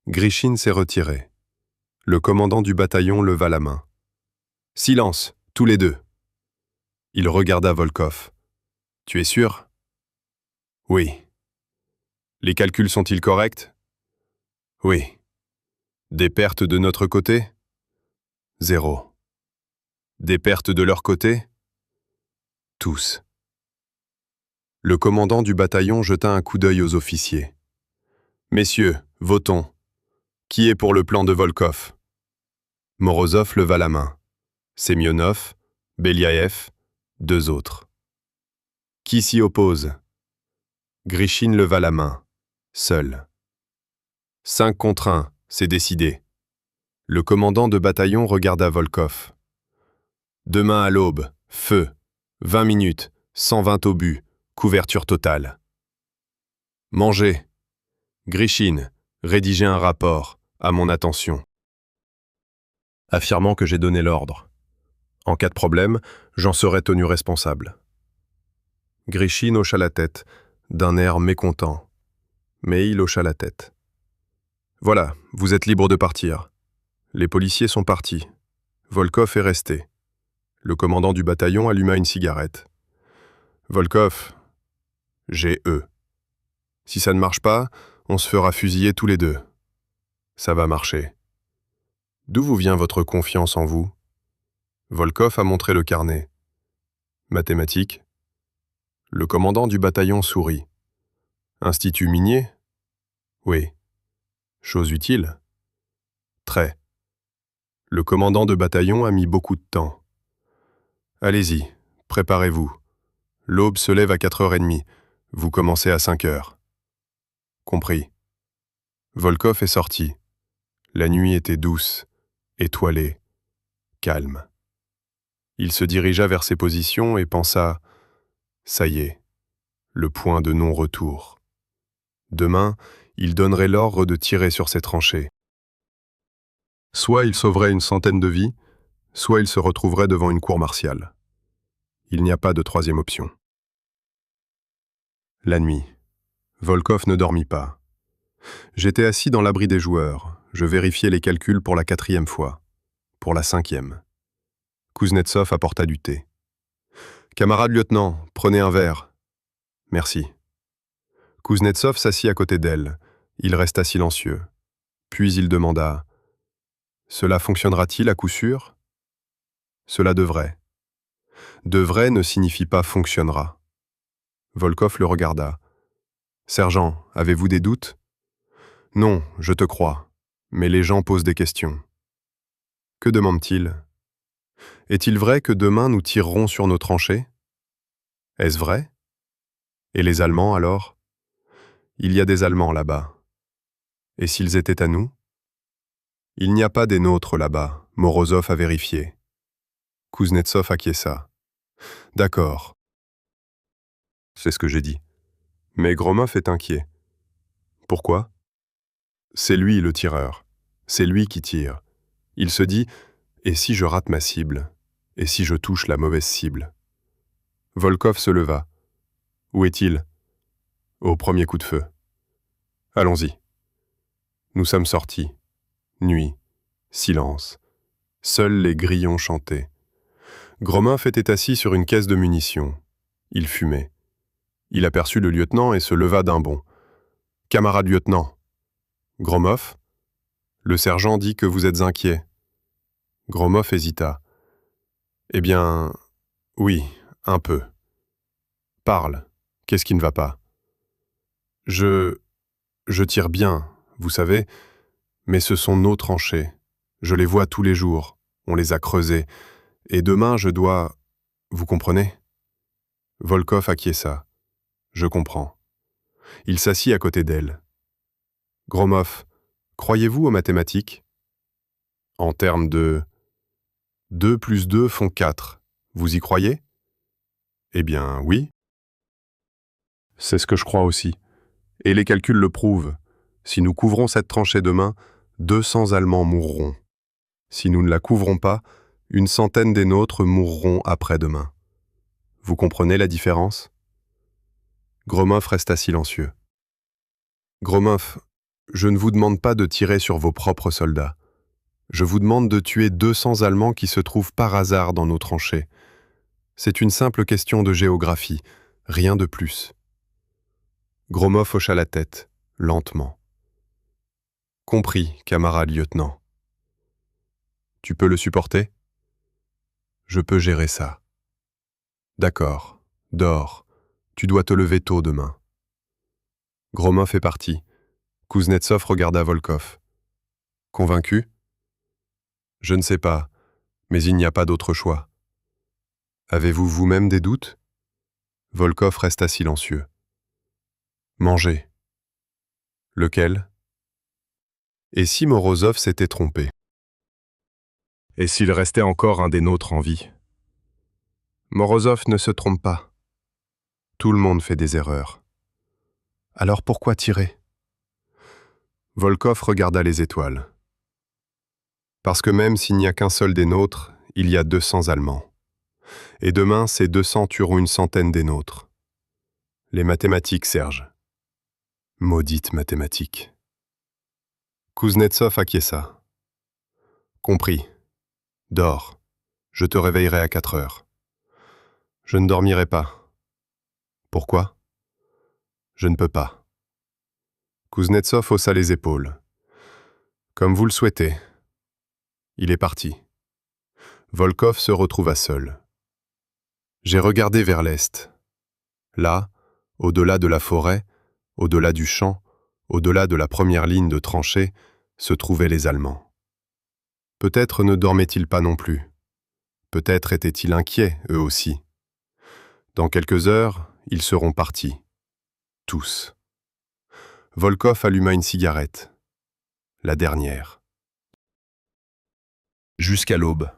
S1: Grishine s'est retiré. Le commandant du bataillon leva la main. « Silence, tous les deux !» Il regarda Volkov. « Tu es sûr ?»« Oui. »« Les calculs sont-ils corrects ?»« Oui. »« Des pertes de notre côté ?»« 0. »« Des pertes de leur côté ?»« Tous. » Le commandant du bataillon jeta un coup d'œil aux officiers. « Messieurs, votons. Qui est pour le plan de Volkov ?» Morozov leva la main. Semyonov, Beliaev, 2 autres. Qui s'y oppose? Grishine leva la main, seul. 5 contre 1, c'est décidé. Le commandant de bataillon regarda Volkov. Demain à l'aube, feu, 20 minutes, 120 obus, couverture totale. Mangez. Grishine, rédigez un rapport, à mon attention. Affirmant que j'ai donné l'ordre. En cas de problème, j'en serai tenu responsable. Grishine hocha la tête, d'un air mécontent. Mais il hocha la tête. Voilà, vous êtes libre de partir. Les policiers sont partis. Volkov est resté. Le commandant du bataillon alluma une cigarette. Volkov, j'ai eux. Si ça ne marche pas, on se fera fusiller tous les deux. Ça va marcher. D'où vous vient votre confiance en vous? Volkov a montré le carnet. Mathématiques. Le commandant du bataillon sourit. Institut minier? Oui. Chose utile? Très. Le commandant de bataillon a mis beaucoup de temps. Allez-y, préparez-vous. L'aube se lève à 4h30. Vous commencez à 5h. Compris. Volkov est sorti. La nuit était douce, étoilée, calme. Il se dirigea vers ses positions et pensa « Ça y est, le point de non-retour. Demain, il donnerait l'ordre de tirer sur ces tranchées. Soit il sauverait une centaine de vies, soit il se retrouverait devant une cour martiale. Il n'y a pas de troisième option. » La nuit. Volkov ne dormit pas. J'étais assis dans l'abri des joueurs. Je vérifiais les calculs pour la 4e fois. Pour la 5e. Kuznetsov apporta du thé. « Camarade lieutenant, prenez un verre. »« Merci. » Kuznetsov s'assit à côté d'elle. Il resta silencieux. Puis il demanda « Cela fonctionnera-t-il à coup sûr ?»« Cela devrait. »« Devrait ne signifie pas fonctionnera. » Volkov le regarda. « Sergent, avez-vous des doutes ?»« Non, je te crois. Mais les gens posent des questions. » « Que demandent-ils » ? « Est-il vrai que demain nous tirerons sur nos tranchées ?»« Est-ce vrai ? Et les Allemands alors ? Il y a des Allemands là-bas. Et s'ils étaient à nous ? Il n'y a pas des nôtres là-bas, Morozov a vérifié. Kuznetsov acquiesça. D'accord. C'est ce que j'ai dit. Mais Gromov est inquiet. Pourquoi ? C'est lui le tireur. C'est lui qui tire. Il se dit « Et si je rate ma cible ? Et si je touche la mauvaise cible ?» Volkov se leva. « Où est-il » ? Au premier coup de feu. « Allons-y. » Nous sommes sortis. Nuit. Silence. Seuls les grillons chantaient. Gromov était assis sur une caisse de munitions. Il fumait. Il aperçut le lieutenant et se leva d'un bond. « Camarade lieutenant. »« Gromov ?» ?»« Le sergent dit que vous êtes inquiet. » Gromov hésita. « Eh bien, oui, un peu. »« Parle. Qu'est-ce qui ne va pas ?»« Je tire bien, vous savez, mais ce sont nos tranchées. Je les vois tous les jours. On les a creusées. Et demain, je dois... Vous comprenez ?» Volkov acquiesça. « Je comprends. » Il s'assit à côté d'elle. « Gromov, croyez-vous aux mathématiques ? En termes de 2 plus 2 font 4. Vous y croyez ? Eh bien, oui. C'est ce que je crois aussi. Et les calculs le prouvent. Si nous couvrons cette tranchée demain, 200 Allemands mourront. Si nous ne la couvrons pas, une centaine des nôtres mourront après-demain. Vous comprenez la différence ? Gromov resta silencieux. Gromov, je ne vous demande pas de tirer sur vos propres soldats. Je vous demande de tuer 200 Allemands qui se trouvent par hasard dans nos tranchées. C'est une simple question de géographie, rien de plus. Gromov hocha la tête, lentement. Compris, camarade lieutenant. Tu peux le supporter ? Je peux gérer ça. D'accord, dors. Tu dois te lever tôt demain. Gromov est parti. Kuznetsov regarda Volkov. Convaincu ? Je ne sais pas, mais il n'y a pas d'autre choix. Avez-vous vous-même des doutes ? Volkov resta silencieux. Mangez. Lequel ? Et si Morozov s'était trompé ? Et s'il restait encore un des nôtres en vie ? Morozov ne se trompe pas. Tout le monde fait des erreurs. Alors pourquoi tirer ? Volkov regarda les étoiles. Parce que même s'il n'y a qu'un seul des nôtres, il y a 200 Allemands. Et demain, ces 200 tueront une centaine des nôtres. Les mathématiques, Serge. Maudite mathématiques. Kuznetsov acquiesça. Compris. Dors. Je te réveillerai à 4 heures. Je ne dormirai pas. Pourquoi ? Je ne peux pas. Kuznetsov haussa les épaules. Comme vous le souhaitez. Il est parti. Volkov se retrouva seul. J'ai regardé vers l'est. Là, au-delà de la forêt, au-delà du champ, au-delà de la première ligne de tranchées, se trouvaient les Allemands. Peut-être ne dormaient-ils pas non plus. Peut-être étaient-ils inquiets, eux aussi. Dans quelques heures, ils seront partis. Tous. Volkov alluma une cigarette. La dernière. Jusqu'à l'aube.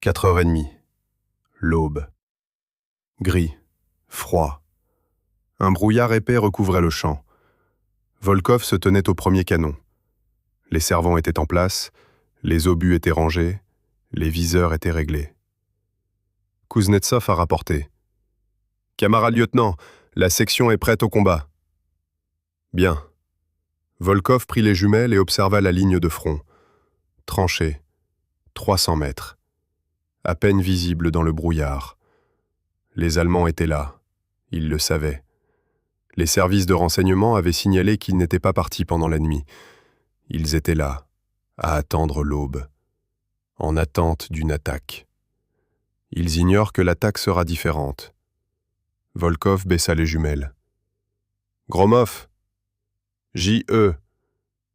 S1: 4h30. L'aube. Gris. Froid. Un brouillard épais recouvrait le champ. Volkov se tenait au premier canon. Les servants étaient en place, les obus étaient rangés, les viseurs étaient réglés. Kuznetsov a rapporté. « Camarade lieutenant, la section est prête au combat. » Bien. Volkov prit les jumelles et observa la ligne de front. Tranchée. 300 mètres. À peine visible dans le brouillard. Les Allemands étaient là. Ils le savaient. Les services de renseignement avaient signalé qu'ils n'étaient pas partis pendant la nuit. Ils étaient là, à attendre l'aube, en attente d'une attaque. Ils ignorent que l'attaque sera différente. Volkov baissa les jumelles. Gromov. J.E.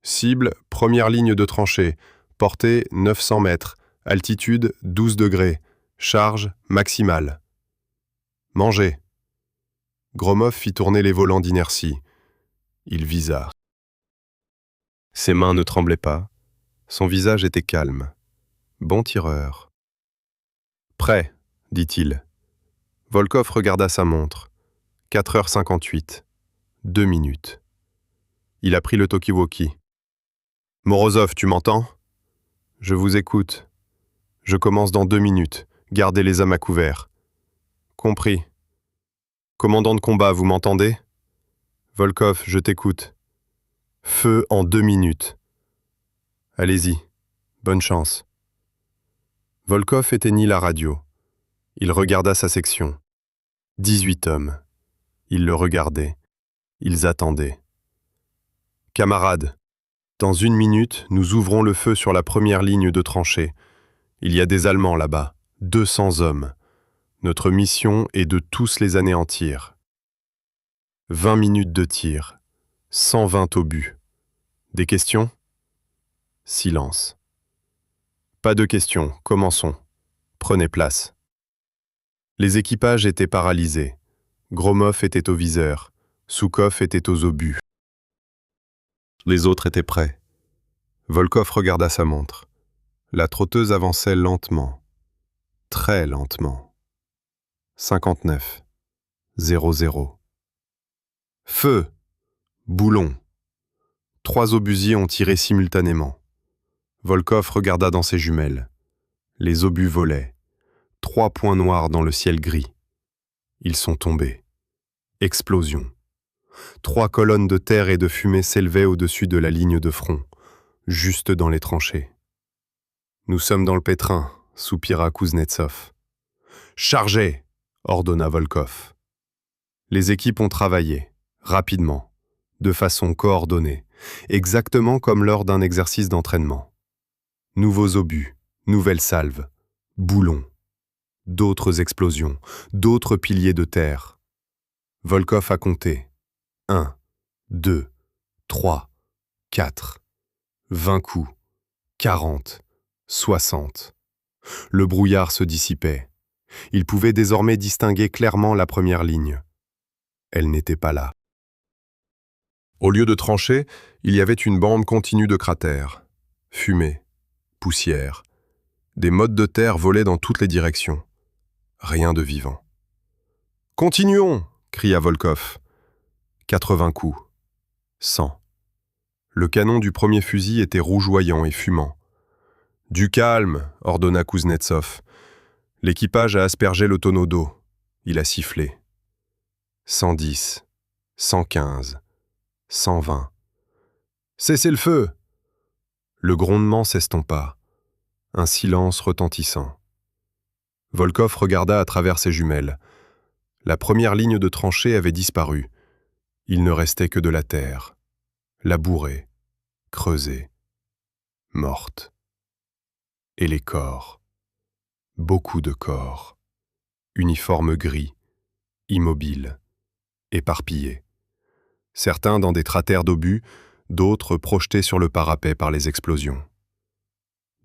S1: Cible, première ligne de tranchée. Portée 900 mètres. Altitude 12 degrés. Charge maximale. Mangez. Gromov fit tourner les volants d'inertie. Il visa. Ses mains ne tremblaient pas. Son visage était calme. Bon tireur. Prêt, dit-il. Volkov regarda sa montre. 4h58. 2 minutes. Il a pris le talkie-walkie. Morozov, tu m'entends ? Je vous écoute. Je commence dans 2 minutes. Gardez les âmes à couvert. Compris. Commandant de combat, vous m'entendez ? Volkov, je t'écoute. Feu en 2 minutes. Allez-y. Bonne chance. Volkov éteignit la radio. Il regarda sa section. 18 hommes. Ils le regardaient. Ils attendaient. « Camarades, dans 1 minute, nous ouvrons le feu sur la première ligne de tranchée. Il y a des Allemands là-bas, 200 hommes. Notre mission est de tous les anéantir. » 20 minutes de tir, 120 obus. Des questions? Silence. Pas de questions, commençons. Prenez place. Les équipages étaient paralysés. Gromov était au viseur, Soukov était aux obus. Les autres étaient prêts. Volkov regarda sa montre. La trotteuse avançait lentement. Très lentement. 59. 00. Feu! Boulon! 3 obusiers ont tiré simultanément. Volkov regarda dans ses jumelles. Les obus volaient. 3 points noirs dans le ciel gris. Ils sont tombés. Explosion. 3 colonnes de terre et de fumée s'élevaient au-dessus de la ligne de front, juste dans les tranchées. « Nous sommes dans le pétrin », soupira Kuznetsov. « Chargez !» ordonna Volkov. Les équipes ont travaillé, rapidement, de façon coordonnée, exactement comme lors d'un exercice d'entraînement. Nouveaux obus, nouvelles salves, boulons, d'autres explosions, d'autres piliers de terre. Volkov a compté. 1, 2, 3, 4, 20 coups, 40, 60. Le brouillard se dissipait. Il pouvait désormais distinguer clairement la première ligne. Elle n'était pas là. Au lieu de tranchées, il y avait une bande continue de cratères. Fumée, poussière. Des mottes de terre volaient dans toutes les directions. Rien de vivant. « Continuons !» cria Volkov. 80 coups. 100. Le canon du premier fusil était rougeoyant et fumant. « Du calme !» ordonna Kuznetsov. L'équipage a aspergé le tonneau d'eau. Il a sifflé. 110. 115. 120. « Cessez le feu !» Le grondement s'estompa. Un silence retentissant. Volkov regarda à travers ses jumelles. La première ligne de tranchée avait disparu. Il ne restait que de la terre, labourée, creusée, morte. Et les corps. Beaucoup de corps. Uniformes gris, immobiles, éparpillés. Certains dans des cratères d'obus, d'autres projetés sur le parapet par les explosions.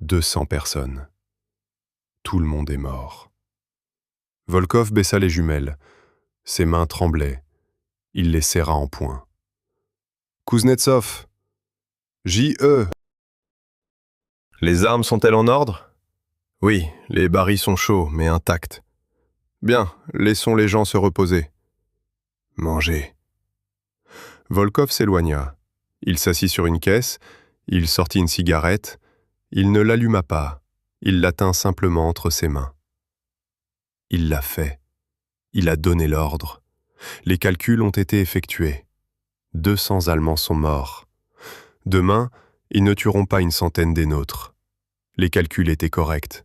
S1: 200 personnes. Tout le monde est mort. Volkov baissa les jumelles. Ses mains tremblaient. Il les serra en poing. « Kuznetsov !»« J.E. !»« Les armes sont-elles en ordre ?»« Oui, les barils sont chauds, mais intacts. »« Bien, laissons les gens se reposer. »« Mangez. » Volkov s'éloigna. Il s'assit sur une caisse, il sortit une cigarette, il ne l'alluma pas, il la tint simplement entre ses mains. Il l'a fait. Il a donné l'ordre. Les calculs ont été effectués. 200 Allemands sont morts. Demain, ils ne tueront pas une centaine des nôtres. Les calculs étaient corrects.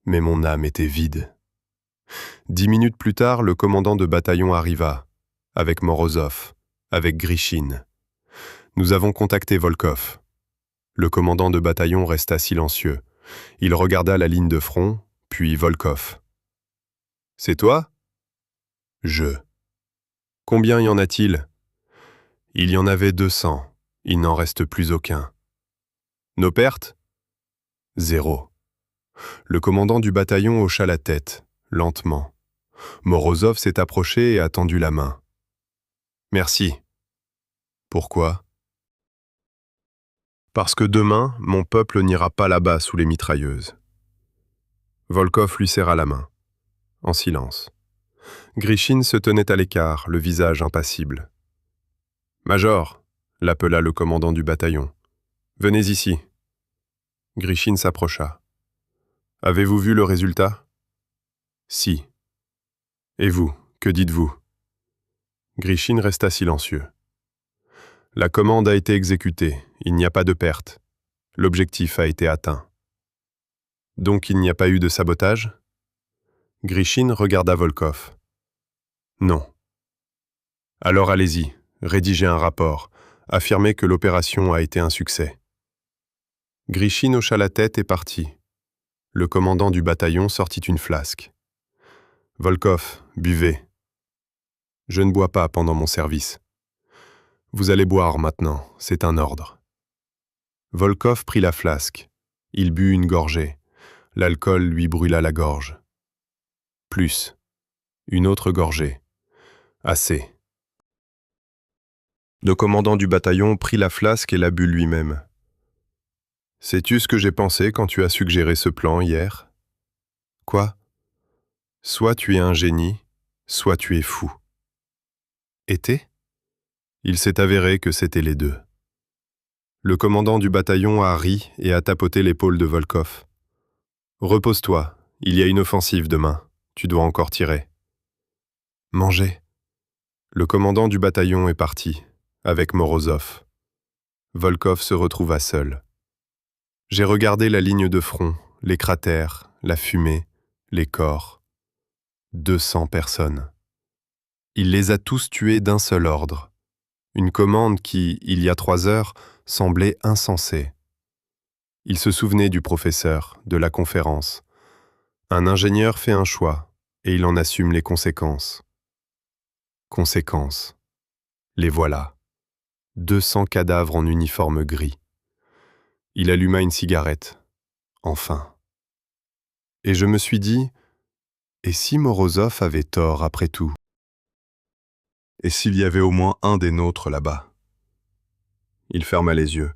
S1: Mais mon âme était vide. 10 minutes plus tard, le commandant de bataillon arriva, avec Morozov, avec Grishine. Nous avons contacté Volkov. Le commandant de bataillon resta silencieux. Il regarda la ligne de front, puis Volkov. « C'est toi ?»« Je. »« Combien y en a-t-il ?»« Il y en avait 200. Il n'en reste plus aucun. »« Nos pertes ?»« 0. » Le commandant du bataillon hocha la tête, lentement. Morozov s'est approché et a tendu la main. « Merci. »« Pourquoi ?»« Parce que demain, mon peuple n'ira pas là-bas sous les mitrailleuses. » Volkov lui serra la main. En silence. Grishine se tenait à l'écart, le visage impassible. « Major !» l'appela le commandant du bataillon. « Venez ici. » Grishine s'approcha. « Avez-vous vu le résultat ?»« Si. »« Et vous, que dites-vous » Grishine resta silencieux. « La commande a été exécutée, il n'y a pas de perte. L'objectif a été atteint. » « Donc il n'y a pas eu de sabotage ?» Grishine regarda Volkov. « Non. » Alors allez-y, rédigez un rapport, affirmez que l'opération a été un succès. Grichin hocha la tête et partit. Le commandant du bataillon sortit une flasque. Volkov, buvez. Je ne bois pas pendant mon service. Vous allez boire maintenant, c'est un ordre. Volkov prit la flasque. Il but une gorgée. L'alcool lui brûla la gorge. Plus. Une autre gorgée. Assez. Le commandant du bataillon prit la flasque et la but lui-même. Sais-tu ce que j'ai pensé quand tu as suggéré ce plan hier? Quoi? Soit tu es un génie, soit tu es fou. Était? Il s'est avéré que c'était les deux. Le commandant du bataillon a ri et a tapoté l'épaule de Volkov. Repose-toi, il y a une offensive demain, tu dois encore tirer. Manger. Le commandant du bataillon est parti, avec Morozov. Volkov se retrouva seul. J'ai regardé la ligne de front, les cratères, la fumée, les corps. 200 personnes. Il les a tous tués d'un seul ordre. Une commande qui, il y a 3 heures, semblait insensée. Il se souvenait du professeur, de la conférence. Un ingénieur fait un choix, et il en assume les conséquences. Conséquences. Les voilà. 200 cadavres en uniforme gris. Il alluma une cigarette. Enfin. Et je me suis dit, et si Morozov avait tort après tout? Et s'il y avait au moins un des nôtres là-bas? Il ferma les yeux.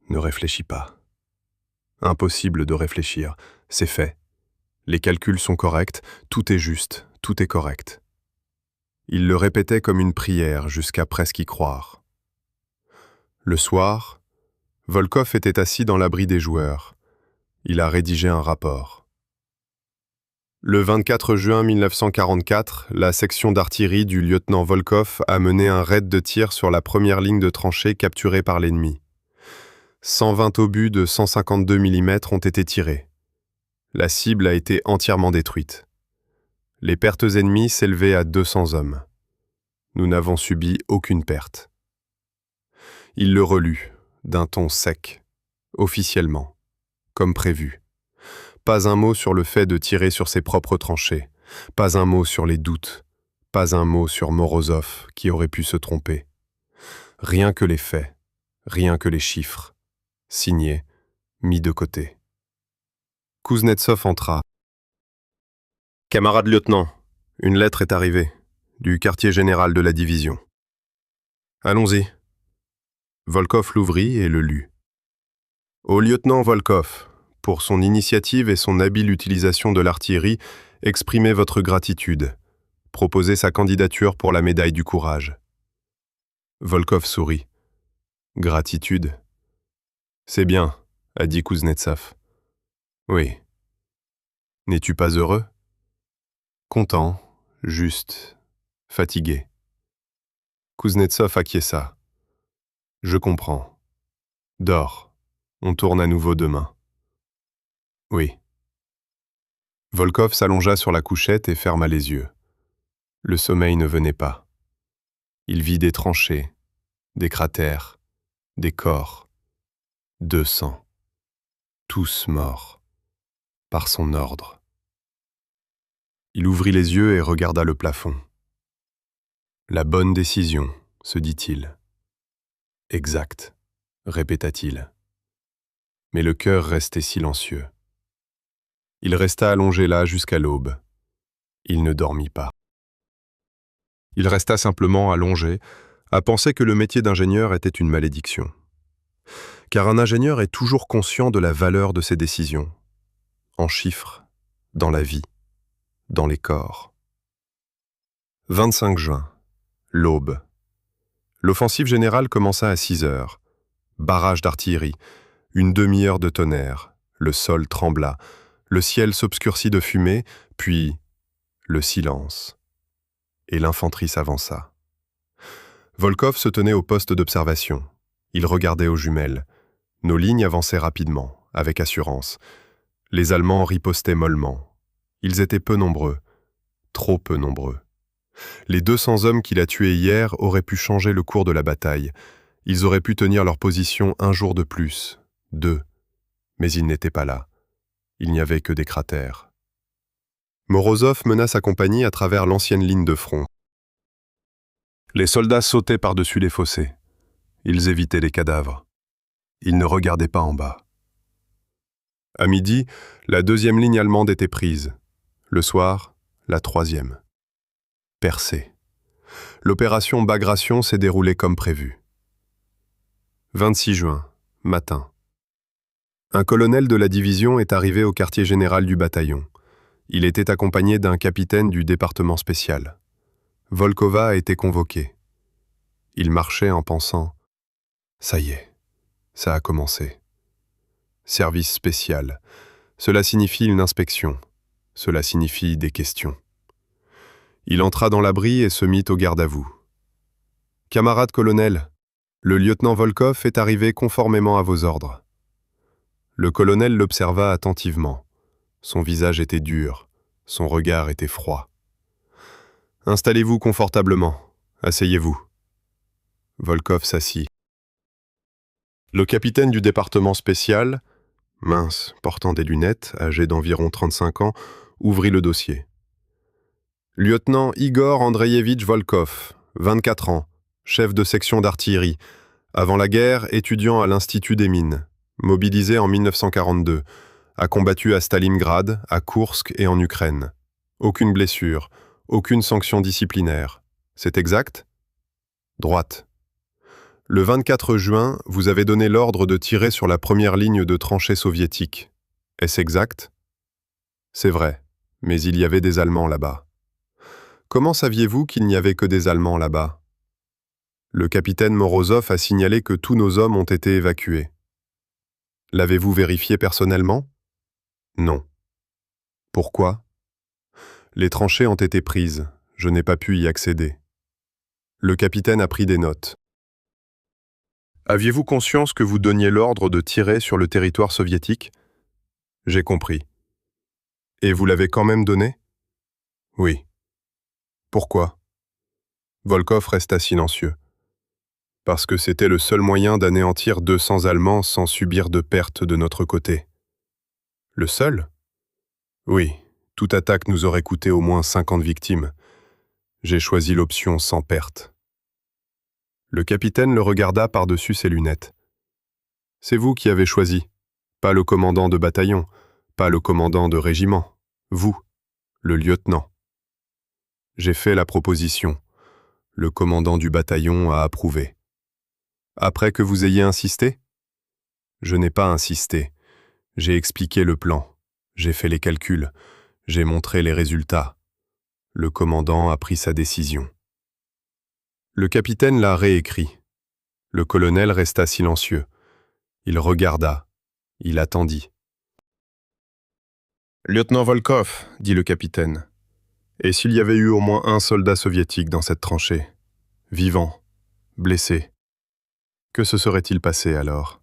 S1: Ne réfléchis pas. Impossible de réfléchir, c'est fait. Les calculs sont corrects, tout est juste, tout est correct. Il le répétait comme une prière jusqu'à presque y croire. Le soir, Volkov était assis dans l'abri des joueurs. Il a rédigé un rapport. Le 24 juin 1944, la section d'artillerie du lieutenant Volkov a mené un raid de tir sur la première ligne de tranchées capturée par l'ennemi. 120 obus de 152 mm ont été tirés. La cible a été entièrement détruite. Les pertes ennemies s'élevaient à 200 hommes. Nous n'avons subi aucune perte. Il le relut, d'un ton sec, officiellement, comme prévu. Pas un mot sur le fait de tirer sur ses propres tranchées, pas un mot sur les doutes, pas un mot sur Morozov qui aurait pu se tromper. Rien que les faits, rien que les chiffres, signés, mis de côté. Kuznetsov entra. « Camarade lieutenant, une lettre est arrivée, du quartier général de la division. »« Allons-y. » Volkov l'ouvrit et le lut. « Au lieutenant Volkov, pour son initiative et son habile utilisation de l'artillerie, exprimez votre gratitude. Proposez sa candidature pour la médaille du courage. » Volkov sourit. « Gratitude. C'est bien, » a dit Kuznetsov. « Oui. N'es-tu pas heureux? » Content, juste, fatigué. Kuznetsov acquiesça. « Je comprends. Dors. On tourne à nouveau demain. » Oui. Volkov s'allongea sur la couchette et ferma les yeux. Le sommeil ne venait pas. Il vit des tranchées, des cratères, des corps, 200. Tous morts, par son ordre. Il ouvrit les yeux et regarda le plafond. La bonne décision, se dit-il. Exact, répéta-t-il. Mais le cœur restait silencieux. Il resta allongé là jusqu'à l'aube. Il ne dormit pas. Il resta simplement allongé, à penser que le métier d'ingénieur était une malédiction. Car un ingénieur est toujours conscient de la valeur de ses décisions, en chiffres, dans la vie, dans les corps. 25 juin, l'aube. L'offensive générale commença à 6 heures. Barrage d'artillerie, une demi-heure de tonnerre, le sol trembla, le ciel s'obscurcit de fumée, puis le silence. Et l'infanterie s'avança. Volkov se tenait au poste d'observation. Il regardait aux jumelles. Nos lignes avançaient rapidement, avec assurance. Les Allemands ripostaient mollement. Ils étaient peu nombreux, trop peu nombreux. Les 200 hommes qu'il a tués hier auraient pu changer le cours de la bataille. Ils auraient pu tenir leur position un jour de plus, 2. Mais ils n'étaient pas là. Il n'y avait que des cratères. Morozov mena sa compagnie à travers l'ancienne ligne de front. Les soldats sautaient par-dessus les fossés. Ils évitaient les cadavres. Ils ne regardaient pas en bas. À midi, la 2e ligne allemande était prise. Le soir, la 3e. Percée. L'opération Bagration s'est déroulée comme prévu. 26 juin, matin. Un colonel de la division est arrivé au quartier général du bataillon. Il était accompagné d'un capitaine du département spécial. Volkova a été convoqué. Il marchait en pensant « Ça y est, ça a commencé. Service spécial. Cela signifie une inspection. Cela signifie des questions. » Il entra dans l'abri et se mit au garde à vous. « Camarade colonel, le lieutenant Volkov est arrivé conformément à vos ordres. » Le colonel l'observa attentivement. Son visage était dur, son regard était froid. « Installez-vous confortablement. Asseyez-vous. » Volkov s'assit. Le capitaine du département spécial, mince, portant des lunettes, âgé d'environ 35 ans, ouvrit le dossier. Lieutenant Igor Andreevitch Volkov, 24 ans, chef de section d'artillerie, avant la guerre étudiant à l'Institut des mines, mobilisé en 1942, a combattu à Stalingrad, à Koursk et en Ukraine. Aucune blessure, aucune sanction disciplinaire. C'est exact ? Droite. Le 24 juin, vous avez donné l'ordre de tirer sur la première ligne de tranchées soviétiques. Est-ce exact ? C'est vrai, mais il y avait des Allemands là-bas. Comment saviez-vous qu'il n'y avait que des Allemands là-bas ? Le capitaine Morozov a signalé que tous nos hommes ont été évacués. L'avez-vous vérifié personnellement ? Non. Pourquoi ? Les tranchées ont été prises, je n'ai pas pu y accéder. Le capitaine a pris des notes. Aviez-vous conscience que vous donniez l'ordre de tirer sur le territoire soviétique ? J'ai compris. Et vous l'avez quand même donné ? Oui. Pourquoi ? Volkov resta silencieux. Parce que c'était le seul moyen d'anéantir 200 Allemands sans subir de pertes de notre côté. Le seul ? Oui, toute attaque nous aurait coûté au moins 50 victimes. J'ai choisi l'option sans perte. Le capitaine le regarda par-dessus ses lunettes. C'est vous qui avez choisi, pas le commandant de bataillon, pas le commandant de régiment, vous, le lieutenant. J'ai fait la proposition. Le commandant du bataillon a approuvé. Après que vous ayez insisté ? Je n'ai pas insisté. J'ai expliqué le plan. J'ai fait les calculs. J'ai montré les résultats. Le commandant a pris sa décision. Le capitaine l'a réécrit. Le colonel resta silencieux. Il regarda. Il attendit. « Lieutenant Volkov, dit le capitaine, et s'il y avait eu au moins un soldat soviétique dans cette tranchée, vivant, blessé, que se serait-il passé alors ?»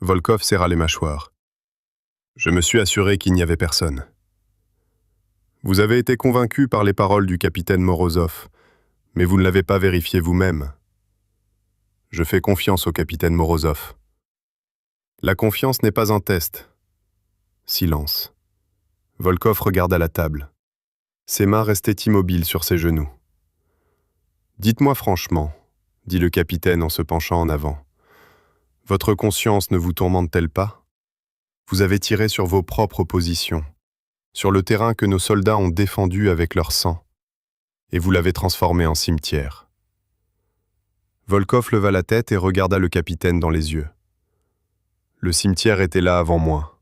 S1: Volkov serra les mâchoires. « Je me suis assuré qu'il n'y avait personne. » Vous avez été convaincu par les paroles du capitaine Morozov, mais vous ne l'avez pas vérifié vous-même. Je fais confiance au capitaine Morozov. La confiance n'est pas un test. Silence. Volkov regarda la table. Ses mains restaient immobiles sur ses genoux. « Dites-moi franchement, » dit le capitaine en se penchant en avant. « Votre conscience ne vous tourmente-t-elle pas ? Vous avez tiré sur vos propres positions, sur le terrain que nos soldats ont défendu avec leur sang, et vous l'avez transformé en cimetière. » Volkov leva la tête et regarda le capitaine dans les yeux. Le cimetière était là avant moi.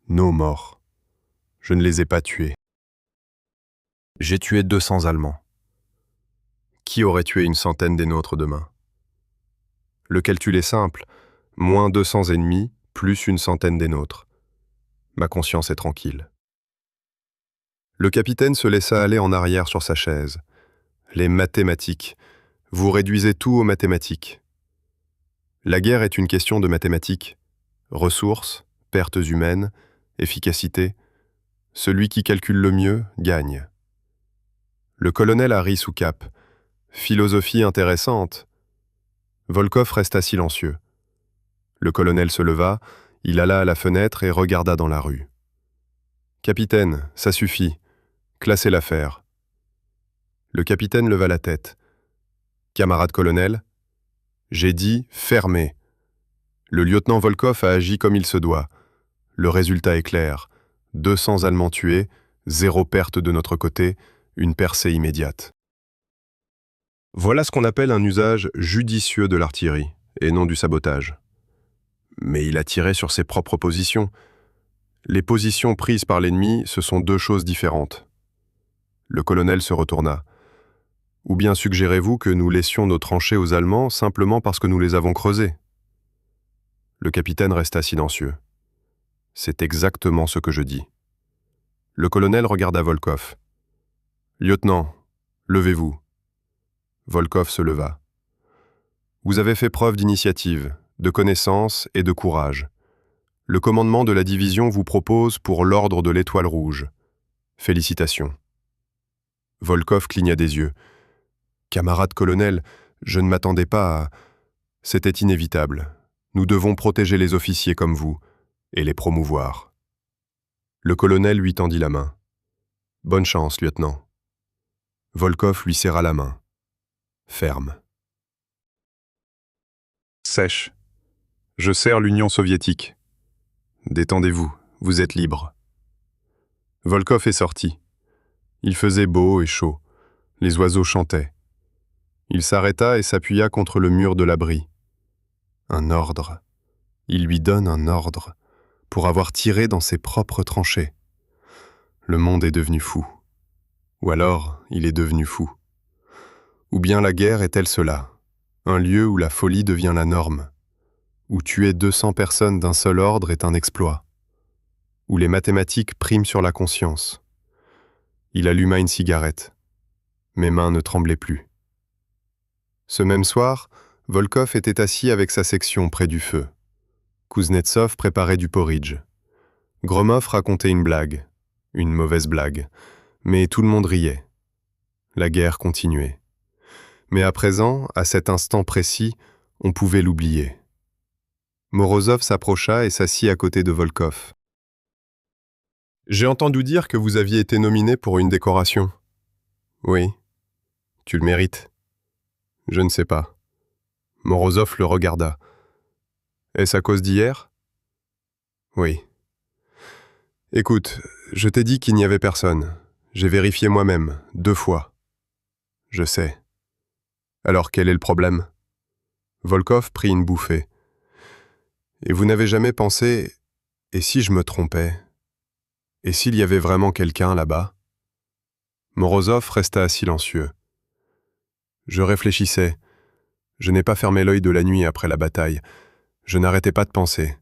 S1: Nos morts. Je ne les ai pas tués. J'ai tué 200 Allemands. Qui aurait tué une centaine des nôtres demain ? Le calcul est simple. Moins 200 ennemis, plus une centaine des nôtres. Ma conscience est tranquille. Le capitaine se laissa aller en arrière sur sa chaise. Les mathématiques. Vous réduisez tout aux mathématiques. La guerre est une question de mathématiques. Ressources, pertes humaines, efficacité. Celui qui calcule le mieux gagne. Le colonel a ri sous cape. Philosophie intéressante. Volkov resta silencieux. Le colonel se leva, il alla à la fenêtre et regarda dans la rue. « Capitaine, ça suffit. Classez l'affaire. » Le capitaine leva la tête. « Camarade colonel, j'ai dit fermez. Le lieutenant Volkov a agi comme il se doit. Le résultat est clair. 200 Allemands tués, 0 perte de notre côté, une percée immédiate. » Voilà ce qu'on appelle un usage judicieux de l'artillerie, et non du sabotage. Mais il a tiré sur ses propres positions. Les positions prises par l'ennemi, ce sont 2 choses différentes. Le colonel se retourna. « Ou bien suggérez-vous que nous laissions nos tranchées aux Allemands simplement parce que nous les avons creusées ?» Le capitaine resta silencieux. « C'est exactement ce que je dis. » Le colonel regarda Volkov. « Lieutenant, levez-vous. » Volkov se leva. « Vous avez fait preuve d'initiative, de connaissance et de courage. Le commandement de la division vous propose pour l'ordre de l'Étoile rouge. Félicitations. » Volkov cligna des yeux. « Camarade colonel, je ne m'attendais pas à... » « C'était inévitable. Nous devons protéger les officiers comme vous et les promouvoir. » Le colonel lui tendit la main. « Bonne chance, lieutenant. » Volkov lui serra la main. Ferme. Sèche. Je sers l'Union soviétique. Détendez-vous, vous êtes libre. Volkov est sorti. Il faisait beau et chaud. Les oiseaux chantaient. Il s'arrêta et s'appuya contre le mur de l'abri. Un ordre. Il lui donne un ordre pour avoir tiré dans ses propres tranchées. Le monde est devenu fou. Ou alors, il est devenu fou. Ou bien la guerre est-elle cela, un lieu où la folie devient la norme, où tuer 200 personnes d'un seul ordre est un exploit, où les mathématiques priment sur la conscience. Il alluma une cigarette. Mes mains ne tremblaient plus. Ce même soir, Volkov était assis avec sa section près du feu. Kuznetsov préparait du porridge. Gromov racontait une blague, une mauvaise blague, mais tout le monde riait. La guerre continuait. Mais à présent, à cet instant précis, on pouvait l'oublier. Morozov s'approcha et s'assit à côté de Volkov. « J'ai entendu dire que vous aviez été nominé pour une décoration. »« Oui. Tu le mérites. »« Je ne sais pas. » Morozov le regarda. « Est-ce à cause d'hier ?»« Oui. »« Écoute, je t'ai dit qu'il n'y avait personne. J'ai vérifié moi-même, 2 fois. »« Je sais. » « Alors quel est le problème ?» Volkov prit une bouffée. « Et vous n'avez jamais pensé, et si je me trompais? Et s'il y avait vraiment quelqu'un là-bas ?» Morozov resta silencieux. Je réfléchissais. Je n'ai pas fermé l'œil de la nuit après la bataille. Je n'arrêtais pas de penser.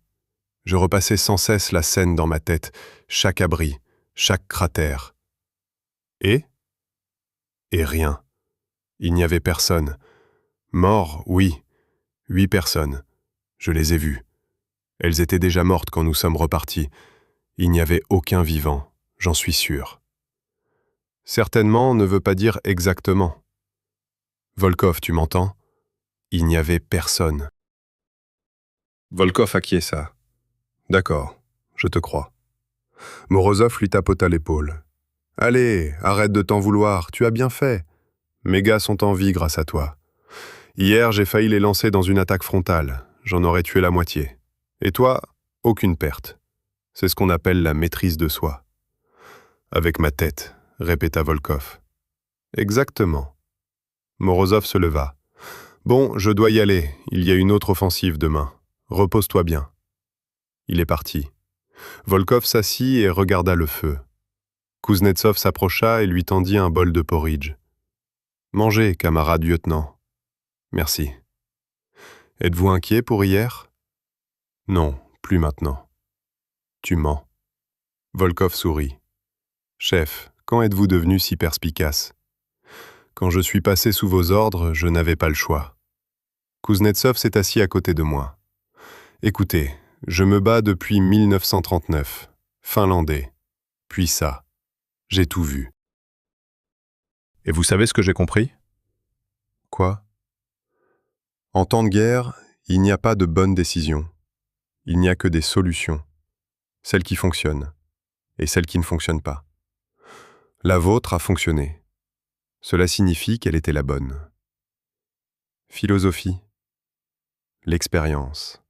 S1: Je repassais sans cesse la scène dans ma tête, chaque abri, chaque cratère. Et rien. Il n'y avait personne. Mort, oui. 8 personnes. Je les ai vues. Elles étaient déjà mortes quand nous sommes repartis. Il n'y avait aucun vivant, j'en suis sûr. Certainement ne veut pas dire exactement. Volkov, tu m'entends? Il n'y avait personne. Volkov acquiesça. D'accord, je te crois. Morozov lui tapota l'épaule. Allez, arrête de t'en vouloir, tu as bien fait. Mes gars sont en vie grâce à toi. Hier, j'ai failli les lancer dans une attaque frontale. J'en aurais tué la moitié. Et toi, aucune perte. C'est ce qu'on appelle la maîtrise de soi. Avec ma tête, répéta Volkov. Exactement. Morozov se leva. Bon, je dois y aller. Il y a une autre offensive demain. Repose-toi bien. Il est parti. Volkov s'assit et regarda le feu. Kuznetsov s'approcha et lui tendit un bol de porridge. Mangez, camarade lieutenant. Merci. Êtes-vous inquiet pour hier? Non, plus maintenant. Tu mens. Volkov sourit. Chef, quand êtes-vous devenu si perspicace? Quand je suis passé sous vos ordres, je n'avais pas le choix. Kuznetsov s'est assis à côté de moi. Écoutez, je me bats depuis 1939. Finlandais. Puis ça. J'ai tout vu.
S2: Et vous savez ce que j'ai compris?
S1: Quoi? En temps de guerre, il n'y a pas de bonne décision. Il n'y a que des solutions. Celles qui fonctionnent et celles qui ne fonctionnent pas. La vôtre a fonctionné. Cela signifie qu'elle était la bonne. Philosophie. L'expérience.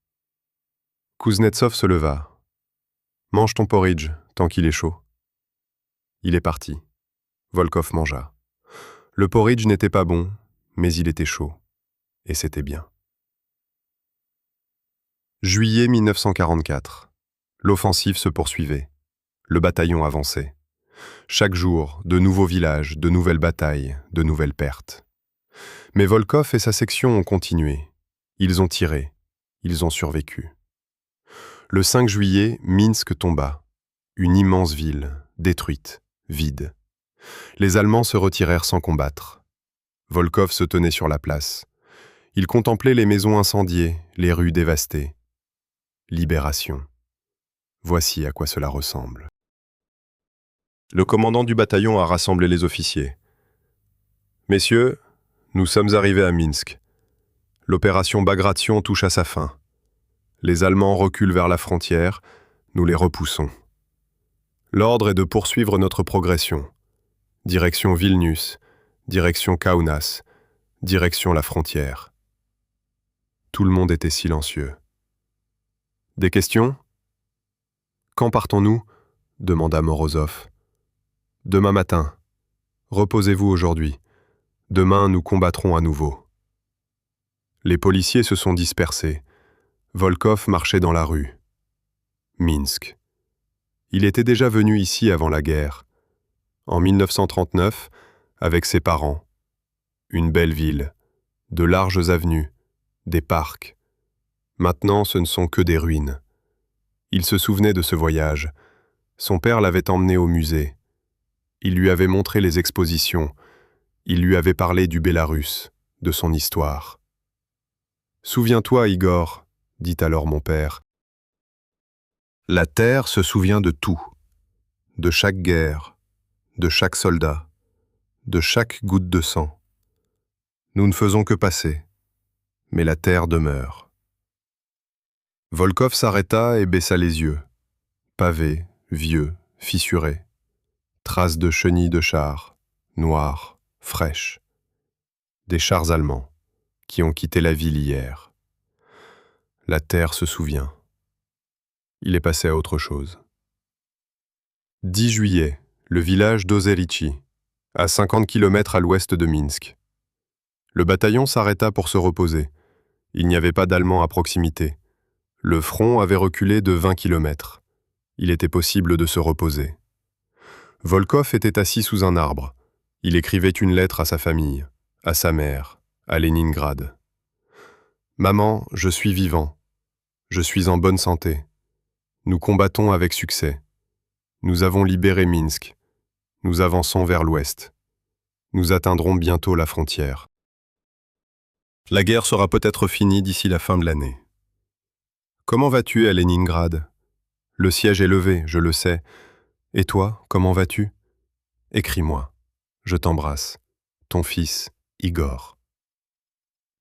S1: Kuznetsov se leva. Mange ton porridge tant qu'il est chaud. Il est parti. Volkov mangea. Le porridge n'était pas bon, mais il était chaud. Et c'était bien. Juillet 1944. L'offensive se poursuivait. Le bataillon avançait. Chaque jour, de nouveaux villages, de nouvelles batailles, de nouvelles pertes. Mais Volkov et sa section ont continué. Ils ont tiré. Ils ont survécu. Le 5 juillet, Minsk tomba. Une immense ville, détruite, vide. Les Allemands se retirèrent sans combattre. Volkov se tenait sur la place. Il contemplait les maisons incendiées, les rues dévastées. Libération. Voici à quoi cela ressemble. Le commandant du bataillon a rassemblé les officiers. Messieurs, nous sommes arrivés à Minsk. L'opération Bagration touche à sa fin. Les Allemands reculent vers la frontière, nous les repoussons. L'ordre est de poursuivre notre progression. Direction Vilnius, direction Kaunas, direction la frontière. Tout le monde était silencieux. Des questions? Quand partons-nous? Demanda Morozov. Demain matin. Reposez-vous aujourd'hui. Demain, nous combattrons à nouveau. Les policiers se sont dispersés. Volkov marchait dans la rue. Minsk. Il était déjà venu ici avant la guerre. En 1939, avec ses parents. Une belle ville, de larges avenues, des parcs. Maintenant, ce ne sont que des ruines. Il se souvenait de ce voyage. Son père l'avait emmené au musée. Il lui avait montré les expositions. Il lui avait parlé du Bélarus, de son histoire. « Souviens-toi, Igor, dit alors mon père. La terre se souvient de tout, de chaque guerre, de chaque soldat, de chaque goutte de sang. Nous ne faisons que passer, mais la terre demeure. » Volkov s'arrêta et baissa les yeux. Pavés, vieux, fissurés. Traces de chenilles de chars, noires, fraîches. Des chars allemands qui ont quitté la ville hier. La terre se souvient. Il est passé à autre chose. 10 juillet, le village d'Ozerichi, à 50 km à l'ouest de Minsk. Le bataillon s'arrêta pour se reposer. Il n'y avait pas d'Allemands à proximité. Le front avait reculé de 20 km. Il était possible de se reposer. Volkov était assis sous un arbre. Il écrivait une lettre à sa famille, à sa mère, à Leningrad. « Maman, je suis vivant. Je suis en bonne santé. Nous combattons avec succès. Nous avons libéré Minsk. Nous avançons vers l'ouest. Nous atteindrons bientôt la frontière. La guerre sera peut-être finie d'ici la fin de l'année. Comment vas-tu à Leningrad? Le siège est levé, je le sais. Et toi, comment vas-tu? Écris-moi. Je t'embrasse. Ton fils, Igor.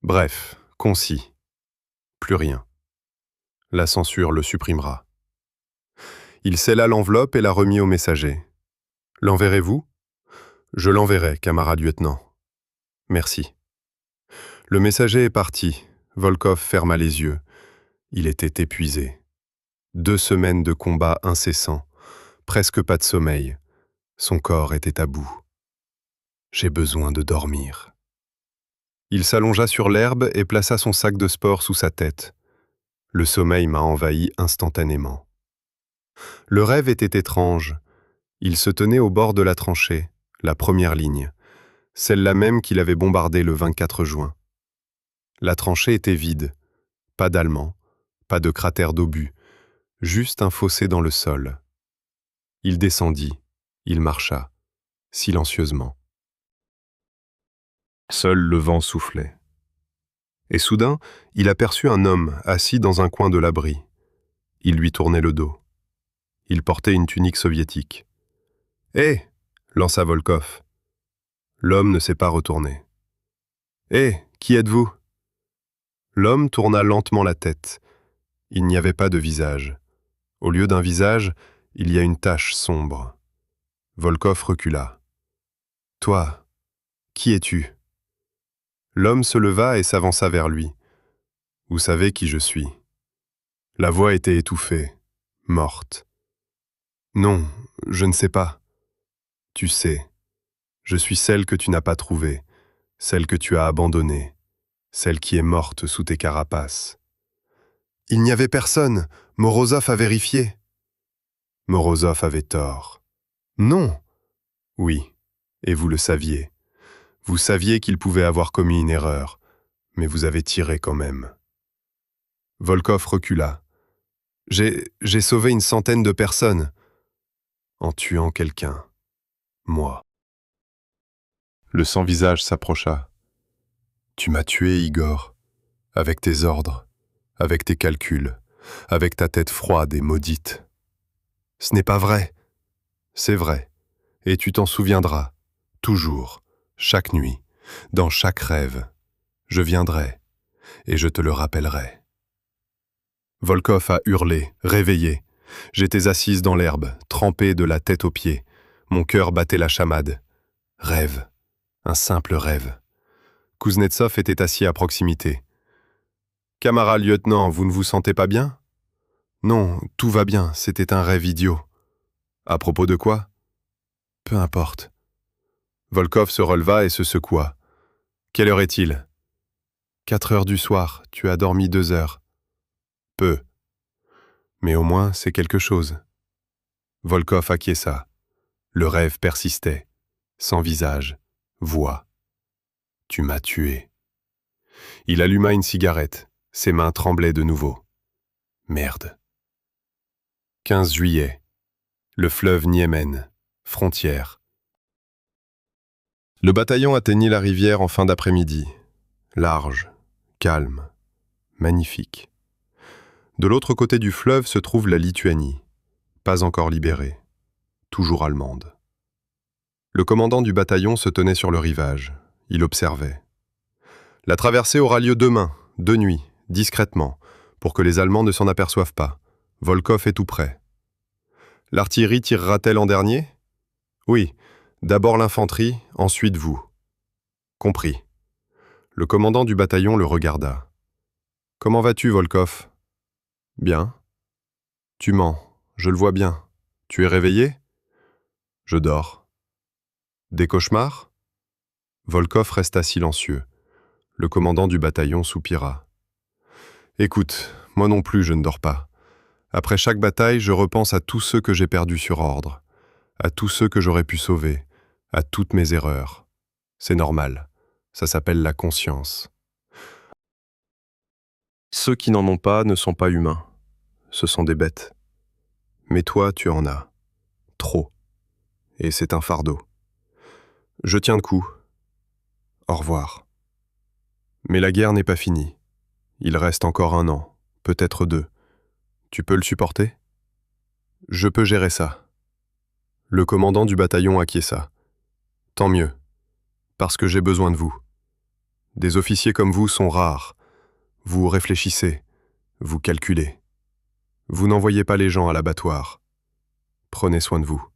S1: Bref, concis. Plus rien. La censure le supprimera. Il scella l'enveloppe et la remit au messager. L'enverrez-vous? Je l'enverrai, camarade lieutenant. Merci. Le messager est parti. Volkov ferma les yeux. Il était épuisé. 2 semaines de combats incessants. Presque pas de sommeil. Son corps était à bout. J'ai besoin de dormir. Il s'allongea sur l'herbe et plaça son sac de sport sous sa tête. Le sommeil m'a envahi instantanément. Le rêve était étrange. Il se tenait au bord de la tranchée, la première ligne, celle-là même qu'il avait bombardée le 24 juin. La tranchée était vide. Pas d'Allemands, pas de cratère d'obus, juste un fossé dans le sol. Il descendit, il marcha, silencieusement. Seul le vent soufflait. Et soudain, il aperçut un homme assis dans un coin de l'abri. Il lui tournait le dos. Il portait une tunique soviétique. « Hé !» lança Volkov. L'homme ne s'est pas retourné. « Hé, qui êtes-vous » L'homme tourna lentement la tête. Il n'y avait pas de visage. Au lieu d'un visage, il y a une tache sombre. Volkov recula. « Toi, qui es-tu » L'homme se leva et s'avança vers lui. « Vous savez qui je suis. » La voix était étouffée, morte. « Non, je ne sais pas. »« Tu sais. Je suis celle que tu n'as pas trouvée, celle que tu as abandonnée, celle qui est morte sous tes carapaces. » « Il n'y avait personne. Morozov a vérifié. » Morozov avait tort. « Non. » « Oui, et vous le saviez. Vous saviez qu'il pouvait avoir commis une erreur, mais vous avez tiré quand même. » Volkov recula. « J'ai sauvé une centaine de personnes. En tuant quelqu'un. Moi. » Le sans-visage s'approcha. « Tu m'as tué, Igor, avec tes ordres, avec tes calculs, avec ta tête froide et maudite. »« Ce n'est pas vrai. »« C'est vrai, et tu t'en souviendras, toujours, chaque nuit, dans chaque rêve. Je viendrai, et je te le rappellerai. » Volkov a hurlé, réveillé. J'étais assise dans l'herbe, trempée de la tête aux pieds. Mon cœur battait la chamade. Rêve, un simple rêve. Kuznetsov était assis à proximité. « Camarade lieutenant, vous ne vous sentez pas bien ?»« Non, tout va bien, c'était un rêve idiot. »« À propos de quoi ?»« Peu importe. » Volkov se releva et se secoua. « Quelle heure est-il ?»« 4 heures du soir, tu as dormi 2 heures. »« Peu. Mais au moins, c'est quelque chose. » Volkov acquiesça. Le rêve persistait. Sans visage, voix. « Tu m'as tué. » Il alluma une cigarette. Ses mains tremblaient de nouveau. Merde. 15 juillet. Le fleuve Niémen. Frontière. Le bataillon atteignit la rivière en fin d'après-midi. Large, calme, magnifique. De l'autre côté du fleuve se trouve la Lituanie, pas encore libérée, toujours allemande. Le commandant du bataillon se tenait sur le rivage. Il observait. La traversée aura lieu demain, de nuit, discrètement, pour que les Allemands ne s'en aperçoivent pas. Volkov est tout prêt. L'artillerie tirera-t-elle en dernier ? Oui, d'abord l'infanterie, ensuite vous. Compris. Le commandant du bataillon le regarda. Comment vas-tu, Volkov ? Bien. Tu mens, je le vois bien. Tu es réveillé ? Je dors. Des cauchemars ? Volkov resta silencieux. Le commandant du bataillon soupira. Écoute, moi non plus je ne dors pas. Après chaque bataille, je repense à tous ceux que j'ai perdus sur ordre, à tous ceux que j'aurais pu sauver, à toutes mes erreurs. C'est normal, ça s'appelle la conscience. Ceux qui n'en ont pas ne sont pas humains, ce sont des bêtes. Mais toi, tu en as. Trop. Et c'est un fardeau. Je tiens le coup. Au revoir. Mais la guerre n'est pas finie. Il reste encore 1 an, peut-être 2. Tu peux le supporter ? Je peux gérer ça. Le commandant du bataillon acquiesça. Tant mieux, parce que j'ai besoin de vous. Des officiers comme vous sont rares. Vous réfléchissez, vous calculez. Vous n'envoyez pas les gens à l'abattoir. Prenez soin de vous.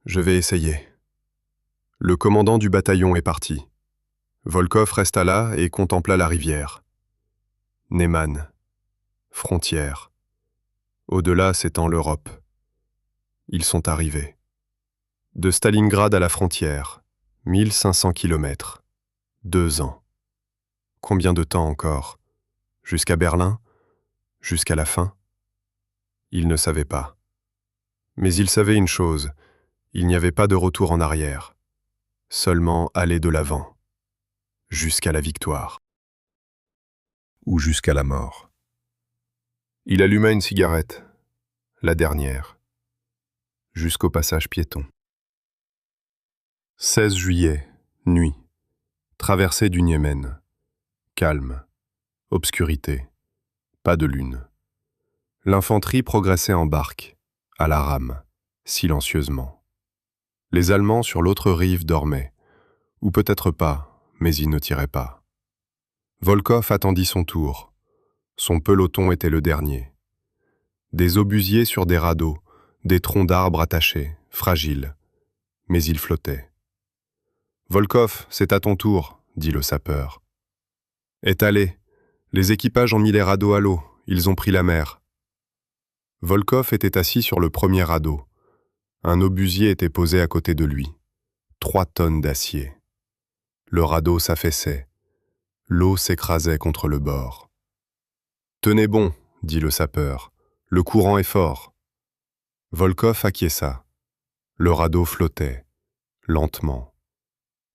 S1: Je vais essayer. Le commandant du bataillon est parti. Volkov resta là et contempla la rivière. Neman. Frontière. Au-delà s'étend l'Europe. Ils sont arrivés. De Stalingrad à la frontière, 1500 kilomètres. 2 ans. Combien de temps encore ? Jusqu'à Berlin ? Jusqu'à la fin ? Il ne savait pas. Mais il savait une chose, il n'y avait pas de retour en arrière. Seulement aller de l'avant. Jusqu'à la victoire. Ou jusqu'à la mort. Il alluma une cigarette. La dernière. Jusqu'au passage piéton. 16 juillet, nuit. Traversée du Niémen. Calme. Obscurité. Pas de lune. L'infanterie progressait en barque, à la rame, silencieusement. Les Allemands sur l'autre rive dormaient. Ou peut-être pas, mais il ne tirait pas. Volkov attendit son tour. Son peloton était le dernier. Des obusiers sur des radeaux, des troncs d'arbres attachés, fragiles. Mais ils flottaient. « Volkov, c'est à ton tour », dit le sapeur. « Étalez. Les équipages ont mis les radeaux à l'eau, ils ont pris la mer. » Volkov était assis sur le premier radeau. Un obusier était posé à côté de lui. 3 tonnes d'acier. Le radeau s'affaissait. L'eau s'écrasait contre le bord. « Tenez bon, » dit le sapeur. « Le courant est fort. » Volkov acquiesça. Le radeau flottait, lentement.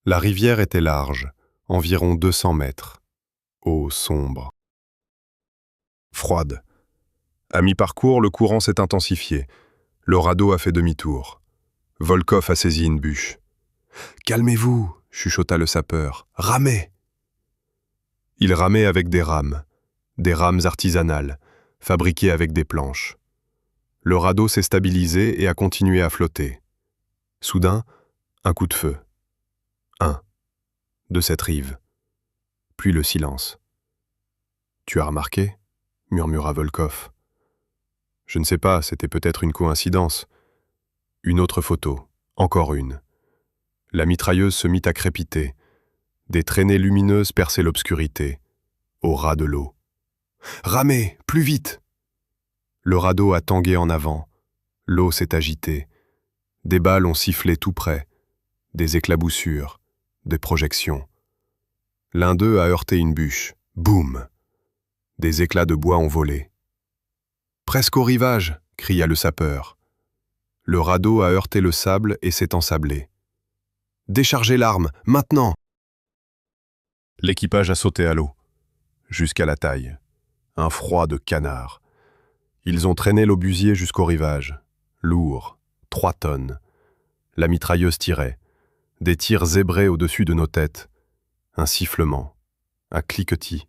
S1: La rivière était large, environ 200 mètres. Eau sombre. Froide. À mi-parcours, le courant s'est intensifié. Le radeau a fait demi-tour. Volkov a saisi une bûche. « Calmez-vous » chuchota le sapeur. « Ramez !» Il ramait avec des rames artisanales, fabriquées avec des planches. Le radeau s'est stabilisé et a continué à flotter. Soudain, un coup de feu. De cette rive. Puis le silence. « Tu as remarqué ?» murmura Volkov. « Je ne sais pas, c'était peut-être une coïncidence. » Une autre photo, encore une. La mitrailleuse se mit à crépiter. Des traînées lumineuses perçaient l'obscurité, au ras de l'eau. « Ramez, plus vite !» Le radeau a tangué en avant. L'eau s'est agitée. Des balles ont sifflé tout près. Des éclaboussures, des projections. L'un d'eux a heurté une bûche. Boum! Des éclats de bois ont volé. « Presque au rivage !» cria le sapeur. Le radeau a heurté le sable et s'est ensablé. « Déchargez l'arme, maintenant !» L'équipage a sauté à l'eau, jusqu'à la taille. Un froid de canard. Ils ont traîné l'obusier jusqu'au rivage. Lourd, 3 tonnes. La mitrailleuse tirait. Des tirs zébrés au-dessus de nos têtes. Un sifflement, un cliquetis.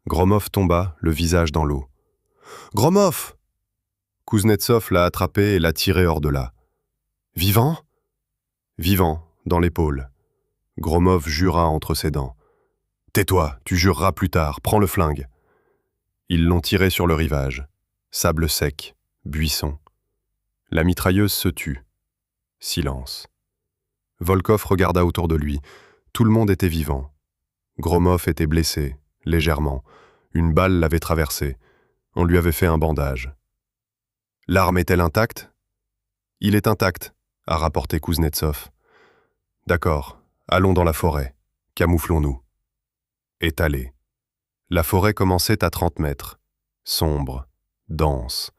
S1: Gromov tomba, le visage dans l'eau. « Gromov !» Kuznetsov l'a attrapé et l'a tiré hors de là. « Vivant ?» Vivant, dans l'épaule. Gromov jura entre ses dents. « Tais-toi, tu jureras plus tard, prends le flingue. » Ils l'ont tiré sur le rivage. Sable sec, buisson. La mitrailleuse se tut. Silence. Volkov regarda autour de lui. Tout le monde était vivant. Gromov était blessé, légèrement. Une balle l'avait traversé. On lui avait fait un bandage. « L'arme est-elle intacte ?»« Il est intact », a rapporté Kuznetsov. « D'accord, allons dans la forêt. Camouflons-nous. » Étalé. La forêt commençait à 30 mètres. Sombre, dense.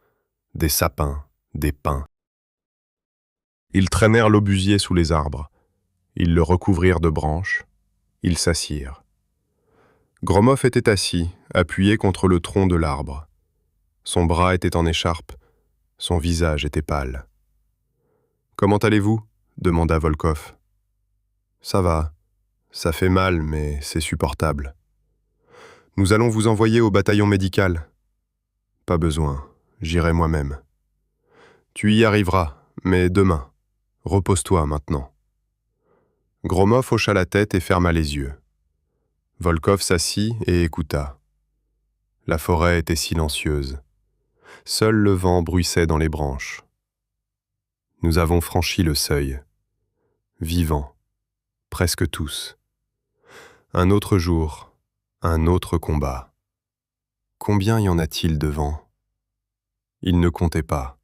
S1: Des sapins, des pins. Ils traînèrent l'obusier sous les arbres. Ils le recouvrirent de branches. Ils s'assirent. Gromov était assis, appuyé contre le tronc de l'arbre. Son bras était en écharpe. Son visage était pâle. « Comment allez-vous » demanda Volkov. « Ça va. Ça fait mal, mais c'est supportable. » « Nous allons vous envoyer au bataillon médical. »« Pas besoin, j'irai moi-même. »« Tu y arriveras, mais demain. Repose-toi maintenant. » Gromov hocha la tête et ferma les yeux. Volkov s'assit et écouta. La forêt était silencieuse. Seul le vent bruissait dans les branches. Nous avons franchi le seuil. Vivants, presque tous. Un autre jour, un autre combat. Combien y en a-t-il devant ? Il ne comptait pas.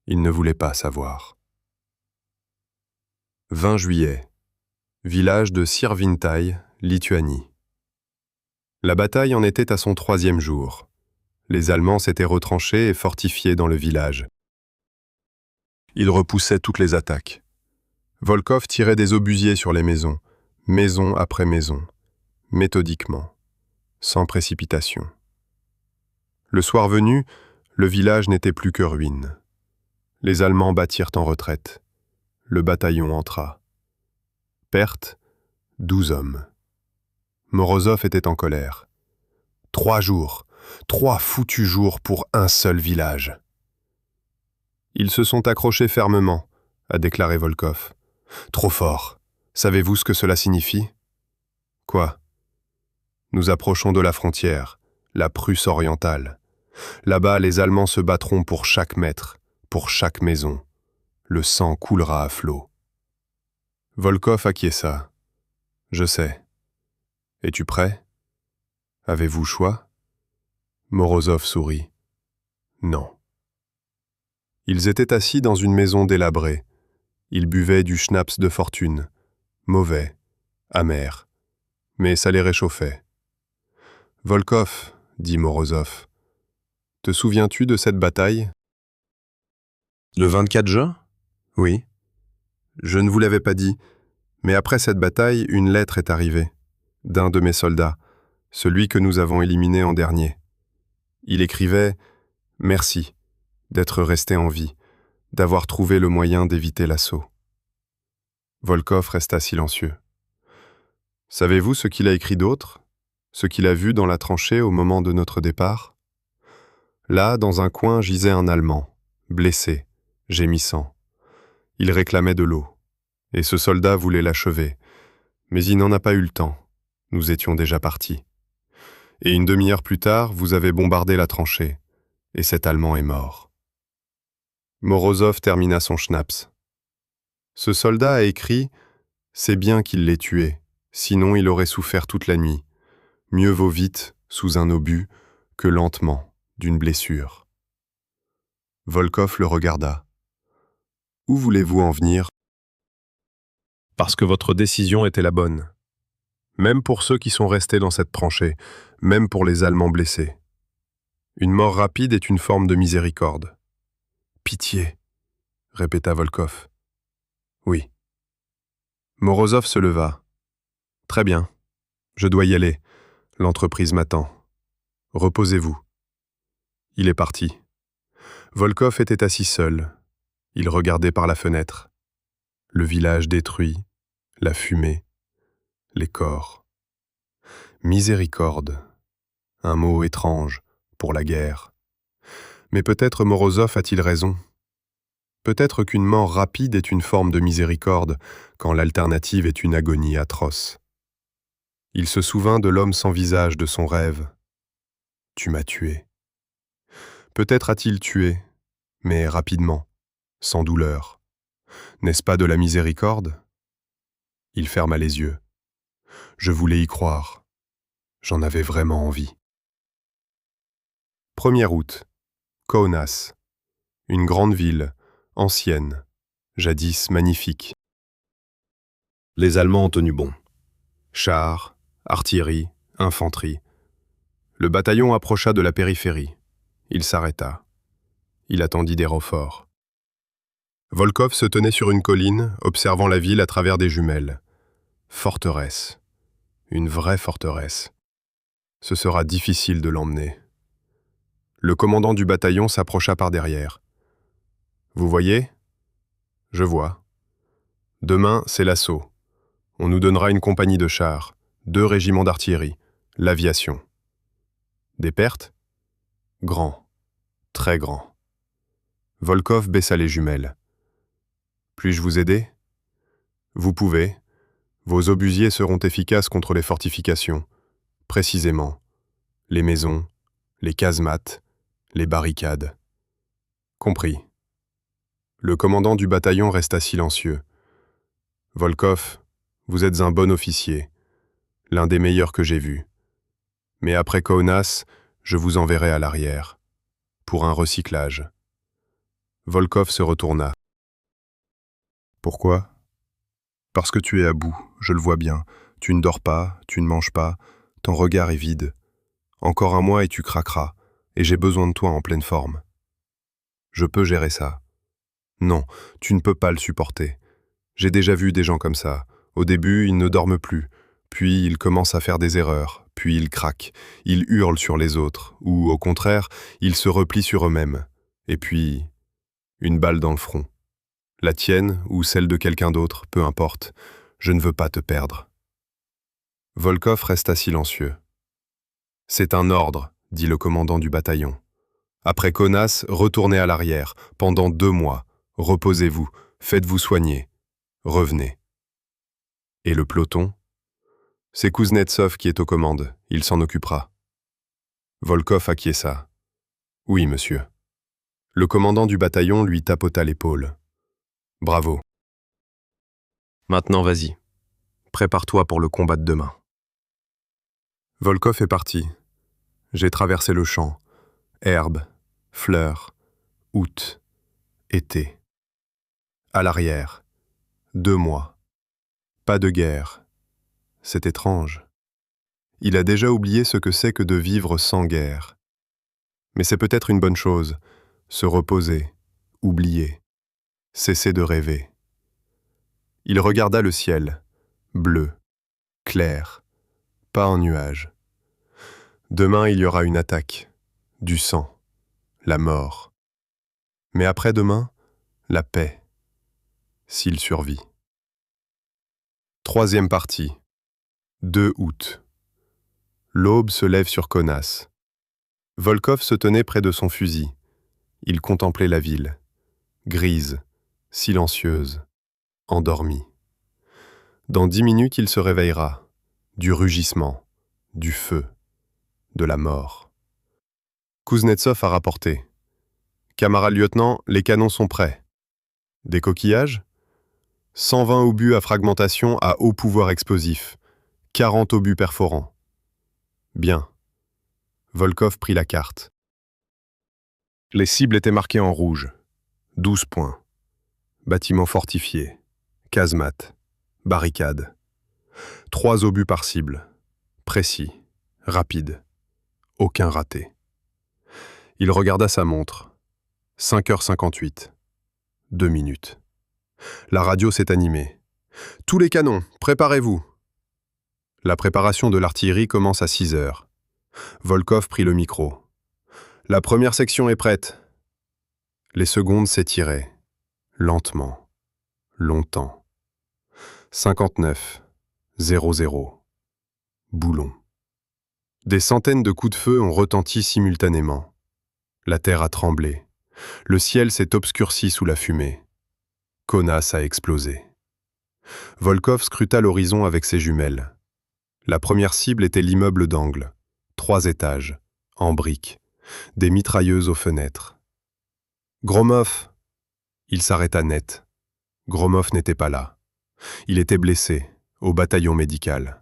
S1: Il ne voulait pas savoir. 20 juillet. Village de Sirvintaï, Lituanie. La bataille en était à son 3e jour. Les Allemands s'étaient retranchés et fortifiés dans le village. Ils repoussaient toutes les attaques. Volkov tirait des obusiers sur les maisons, maison après maison, méthodiquement, sans précipitation. Le soir venu, le village n'était plus que ruine. Les Allemands battirent en retraite. Le bataillon entra. Perte, 12 hommes. Morozov était en colère. 3 jours, 3 foutus jours pour un seul village. Ils se sont accrochés fermement, a déclaré Volkov. Trop fort, Savez-vous ce que cela signifie? Quoi? Nous approchons de la frontière, la Prusse orientale. Là-bas, les Allemands se battront pour chaque mètre, pour chaque maison. Le sang coulera à flot. Volkov acquiesça. Je sais. Es-tu prêt? Avez-vous choix? Morozov sourit. Non. Ils étaient assis dans une maison délabrée. Ils buvaient du schnapps de fortune. Mauvais, amer. Mais ça les réchauffait. Volkov, dit Morozov, te souviens-tu de cette bataille? Le 24 juin? Oui. Je ne vous l'avais pas dit, mais après cette bataille, une lettre est arrivée, d'un de mes soldats, celui que nous avons éliminé en dernier. Il écrivait « Merci d'être resté en vie, d'avoir trouvé le moyen d'éviter l'assaut. » Volkov resta silencieux. Savez-vous ce qu'il a écrit d'autre? Ce qu'il a vu dans la tranchée au moment de notre départ? Là, dans un coin, gisait un Allemand, blessé, gémissant. Il réclamait de l'eau, et ce soldat voulait l'achever, mais il n'en a pas eu le temps. Nous étions déjà partis. Et une demi-heure plus tard, vous avez bombardé la tranchée, et cet Allemand est mort. Morozov termina son schnapps. Ce soldat a écrit « C'est bien qu'il l'ait tué, sinon il aurait souffert toute la nuit. Mieux vaut vite, sous un obus, que lentement, d'une blessure. » Volkov le regarda. « Où voulez-vous en venir? » Parce que votre décision était la bonne. Même pour ceux qui sont restés dans cette tranchée, même pour les Allemands blessés. Une mort rapide est une forme de miséricorde. Pitié, répéta Volkov. Oui. Morozov se leva. Très bien, je dois y aller. L'entreprise m'attend. Reposez-vous. Il est parti. Volkov était assis seul. Il regardait par la fenêtre. Le village détruit, la fumée, les corps. Miséricorde. Un mot étrange pour la guerre. Mais peut-être Morozov a-t-il raison. Peut-être qu'une mort rapide est une forme de miséricorde quand l'alternative est une agonie atroce. Il se souvint de l'homme sans visage de son rêve. Tu m'as tué. Peut-être a-t-il tué, mais rapidement, sans douleur. N'est-ce pas de la miséricorde? Il ferma les yeux. Je voulais y croire. J'en avais vraiment envie. 1er août. Kaunas. Une grande ville, ancienne, jadis magnifique. Les Allemands ont tenu bon. Chars, artillerie, infanterie. Le bataillon approcha de la périphérie. Il s'arrêta. Il attendit des renforts. Volkov se tenait sur une colline, observant la ville à travers des jumelles. Forteresse. Une vraie forteresse. Ce sera difficile de l'emmener. Le commandant du bataillon s'approcha par derrière. Vous voyez? Je vois. Demain, c'est l'assaut. On nous donnera une compagnie de chars, 2 régiments d'artillerie, l'aviation. Des pertes? Grand. Très grand. Volkov baissa les jumelles. Puis-je vous aider? Vous pouvez. Vos obusiers seront efficaces contre les fortifications. Précisément. Les maisons, les casemates, les barricades. Compris. Le commandant du bataillon resta silencieux. Volkov, vous êtes un bon officier, l'un des meilleurs que j'ai vus. Mais après Kaunas, je vous enverrai à l'arrière, pour un recyclage. Volkov se retourna. Pourquoi? Parce que tu es à bout, je le vois bien. Tu ne dors pas, tu ne manges pas, ton regard est vide. Encore un mois et tu craqueras, et j'ai besoin de toi en pleine forme. Je peux gérer ça. Non, tu ne peux pas le supporter. J'ai déjà vu des gens comme ça. Au début, ils ne dorment plus, puis ils commencent à faire des erreurs, puis ils craquent, ils hurlent sur les autres, ou au contraire, ils se replient sur eux-mêmes. Et puis, une balle dans le front. La tienne ou celle de quelqu'un d'autre, peu importe, je ne veux pas te perdre. Volkov resta silencieux. C'est un ordre, dit le commandant du bataillon. Après Kaunas, retournez à l'arrière, pendant 2 mois. Reposez-vous, faites-vous soigner. Revenez. Et le peloton? C'est Kuznetsov qui est aux commandes, il s'en occupera. Volkov acquiesça. Oui, monsieur. Le commandant du bataillon lui tapota l'épaule. Bravo. Maintenant, vas-y. Prépare-toi pour le combat de demain. Volkov est parti. J'ai traversé le champ. Herbes, fleurs, août, été. À l'arrière, 2 mois. Pas de guerre. C'est étrange. Il a déjà oublié ce que c'est que de vivre sans guerre. Mais c'est peut-être une bonne chose, se reposer, oublier, cesser de rêver. Il regarda le ciel, bleu, clair, pas un nuage. Demain, il y aura une attaque, du sang, la mort. Mais après-demain, la paix, s'il survit. 3e partie, 2 août. L'aube se lève sur Kaunas. Volkov se tenait près de son fusil. Il contemplait la ville, grise, silencieuse, endormie. Dans 10 minutes, il se réveillera. Du rugissement, du feu, de la mort. Kuznetsov a rapporté. Camarade lieutenant, les canons sont prêts. Des coquillages? 120 obus à fragmentation à haut pouvoir explosif. 40 obus perforants. Bien. Volkov prit la carte. Les cibles étaient marquées en rouge. 12 points. Bâtiments fortifiés. Casemates. Barricades. 3 obus par cible. Précis. Rapide. Aucun raté. Il regarda sa montre. 5h58. 2 minutes. La radio s'est animée. « Tous les canons, préparez-vous !» La préparation de l'artillerie commence à 6h. Volkov prit le micro. « La première section est prête. » Les secondes s'étiraient. Lentement. Longtemps. 59. 00. Boulon. Des centaines de coups de feu ont retenti simultanément. La terre a tremblé. Le ciel s'est obscurci sous la fumée. Kaunas a explosé. Volkov scruta l'horizon avec ses jumelles. La première cible était l'immeuble d'angle. 3 étages, en briques, des mitrailleuses aux fenêtres. Gromov. Il s'arrêta net. Gromov n'était pas là. Il était blessé, au bataillon médical.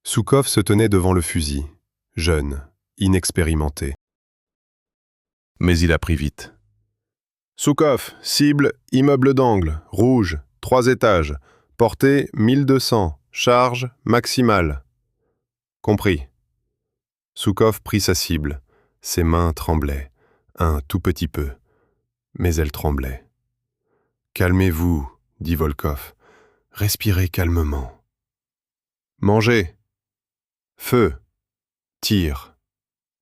S1: Soukov se tenait devant le fusil, jeune, inexpérimenté. Mais il apprit vite. Soukov, cible, immeuble d'angle, rouge, 3 étages, portée 1200, charge maximale. Compris. Soukov prit sa cible. Ses mains tremblaient, un tout petit peu, mais elles tremblaient. Calmez-vous, dit Volkov. Respirez calmement. Mangez. Feu. Tire.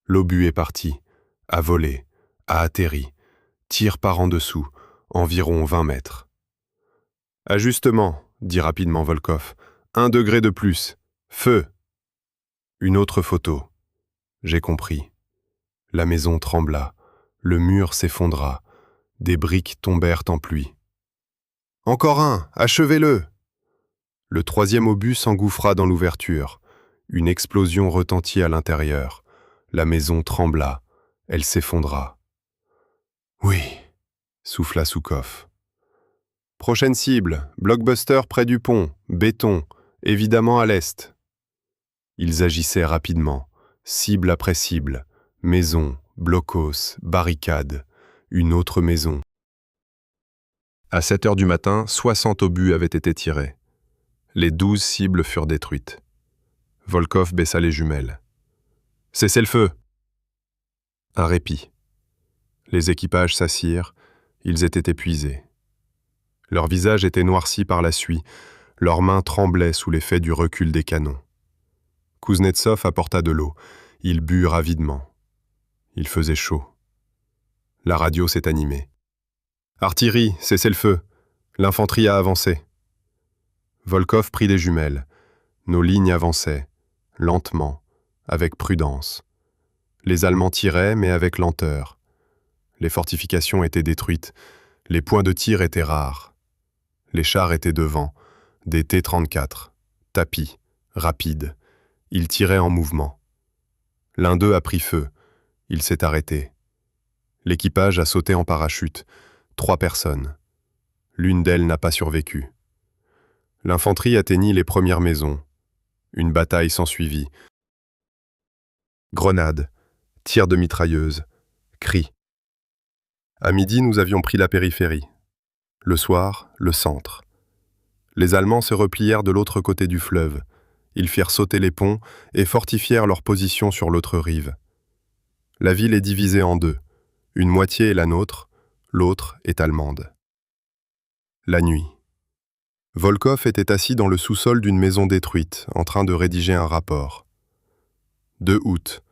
S1: L'obus est parti, a volé, a atterri. Tire par en dessous, environ 20 mètres. Ajustement, dit rapidement Volkov. 1 degré de plus. Feu. Une autre photo. J'ai compris. La maison trembla. Le mur s'effondra. Des briques tombèrent en pluie. Encore un, achevez-le. Le 3e obus s'engouffra dans l'ouverture. Une explosion retentit à l'intérieur. La maison trembla. Elle s'effondra. Oui, souffla Soukov. Prochaine cible, blockbuster près du pont, béton, évidemment à l'est. Ils agissaient rapidement, cible après cible, maison, blocos, barricade, une autre maison. À 7h du matin, 60 obus avaient été tirés. Les 12 cibles furent détruites. Volkov baissa les jumelles. « Cessez le feu !» Un répit. Les équipages s'assirent, ils étaient épuisés. Leurs visages étaient noircis par la suie, leurs mains tremblaient sous l'effet du recul des canons. Kuznetsov apporta de l'eau, ils burent avidement. Il faisait chaud. La radio s'est animée. « Artillerie, cessez le feu. L'infanterie a avancé. » Volkov prit des jumelles. Nos lignes avançaient, lentement, avec prudence. Les Allemands tiraient, mais avec lenteur. Les fortifications étaient détruites. Les points de tir étaient rares. Les chars étaient devant, des T-34, tapis, rapides. Ils tiraient en mouvement. L'un d'eux a pris feu. Il s'est arrêté. L'équipage a sauté en parachute. 3 personnes. L'une d'elles n'a pas survécu. L'infanterie atteignit les premières maisons. Une bataille s'ensuivit. Grenades, tirs de mitrailleuses, cris. À midi, nous avions pris la périphérie. Le soir, le centre. Les Allemands se replièrent de l'autre côté du fleuve. Ils firent sauter les ponts et fortifièrent leur position sur l'autre rive. La ville est divisée en 2. Une moitié est la nôtre, l'autre est allemande. La nuit. Volkov était assis dans le sous-sol d'une maison détruite, en train de rédiger un rapport. 2 août.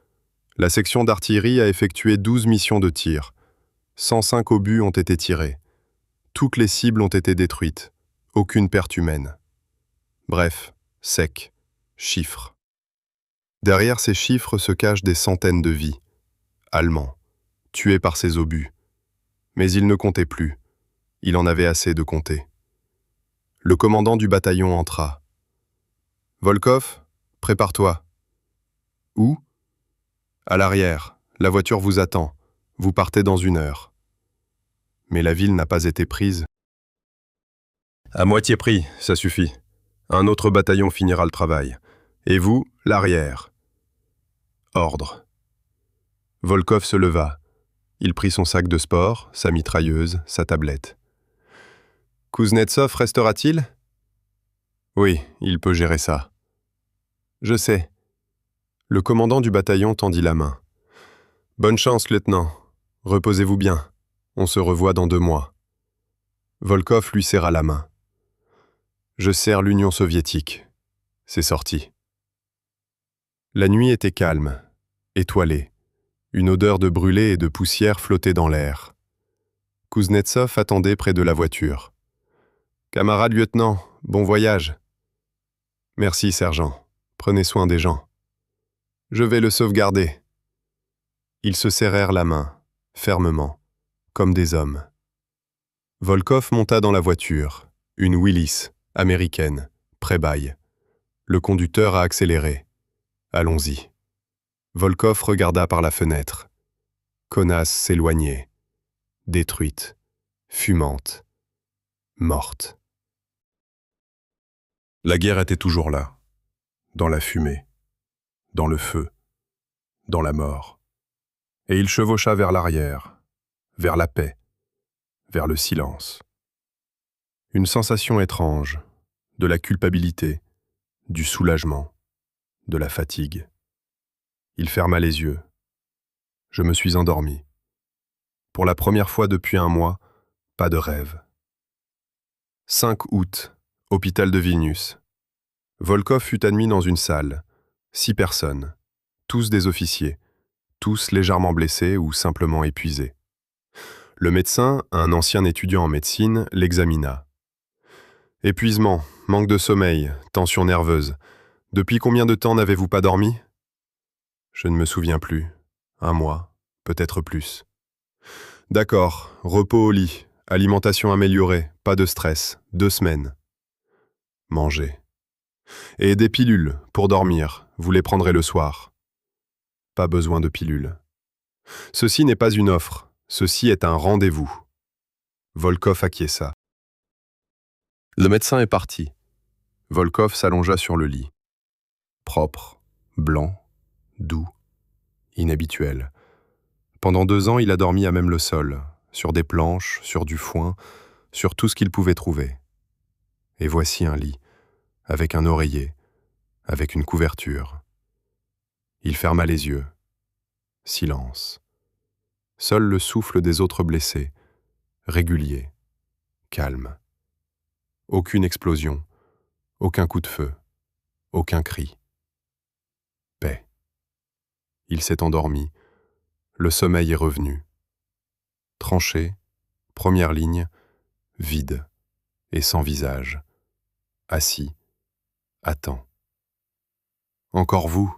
S1: La section d'artillerie a effectué 12 missions de tir. 105 obus ont été tirés. Toutes les cibles ont été détruites. Aucune perte humaine. Bref, sec. Chiffres. Derrière ces chiffres se cachent des centaines de vies. Allemands, tués par ces obus. Mais il ne comptait plus. Il en avait assez de compter. Le commandant du bataillon entra. « Volkov, prépare-toi. »« Où ?»« À l'arrière. La voiture vous attend. Vous partez dans 1 heure. » Mais la ville n'a pas été prise. « À moitié pris, ça suffit. Un autre bataillon finira le travail. Et vous, l'arrière. » Ordre. Volkov se leva. Il prit son sac de sport, sa mitrailleuse, sa tablette. « Kuznetsov restera-t-il ?»« Oui, il peut gérer ça. »« Je sais. » Le commandant du bataillon tendit la main. « Bonne chance, lieutenant. Reposez-vous bien. On se revoit dans 2 mois. » Volkov lui serra la main. « Je sers l'Union soviétique. » C'est sorti. La nuit était calme, étoilée. Une odeur de brûlé et de poussière flottait dans l'air. Kuznetsov attendait près de la voiture. « Camarade lieutenant, bon voyage. »« Merci, sergent. Prenez soin des gens. »« Je vais le sauvegarder. » Ils se serrèrent la main, fermement, comme des hommes. Volkov monta dans la voiture, une Willys, américaine, pré-bail. Le conducteur a accéléré. Allons-y. Volkov regarda par la fenêtre. Kaunas s'éloignait, détruite, fumante, morte. La guerre était toujours là, dans la fumée, dans le feu, dans la mort. Et il chevaucha vers l'arrière, vers la paix, vers le silence. Une sensation étrange, de la culpabilité, du soulagement, de la fatigue. Il ferma les yeux. Je me suis endormi. Pour la première fois depuis 1 mois, pas de rêve. 5 août, hôpital de Vilnius. Volkov fut admis dans une salle. 6 personnes, tous des officiers, tous légèrement blessés ou simplement épuisés. Le médecin, un ancien étudiant en médecine, l'examina. Épuisement, manque de sommeil, tension nerveuse. Depuis combien de temps n'avez-vous pas dormi ? Je ne me souviens plus. 1 mois, peut-être plus. D'accord, repos au lit, alimentation améliorée, pas de stress, 2 semaines. Manger. Et des pilules, pour dormir, vous les prendrez le soir. Pas besoin de pilules. Ceci n'est pas une offre, ceci est un rendez-vous. Volkov acquiesça. Le médecin est parti. Volkov s'allongea sur le lit. Propre, blanc, doux, inhabituel. Pendant 2 ans, il a dormi à même le sol, sur des planches, sur du foin, sur tout ce qu'il pouvait trouver. Et voici un lit, avec un oreiller, avec une couverture. Il ferma les yeux. Silence. Seul le souffle des autres blessés, régulier, calme. Aucune explosion, aucun coup de feu, aucun cri. Paix. Il s'est endormi. Le sommeil est revenu. Tranché, première ligne, vide et sans visage. Assis, attend. Encore vous ?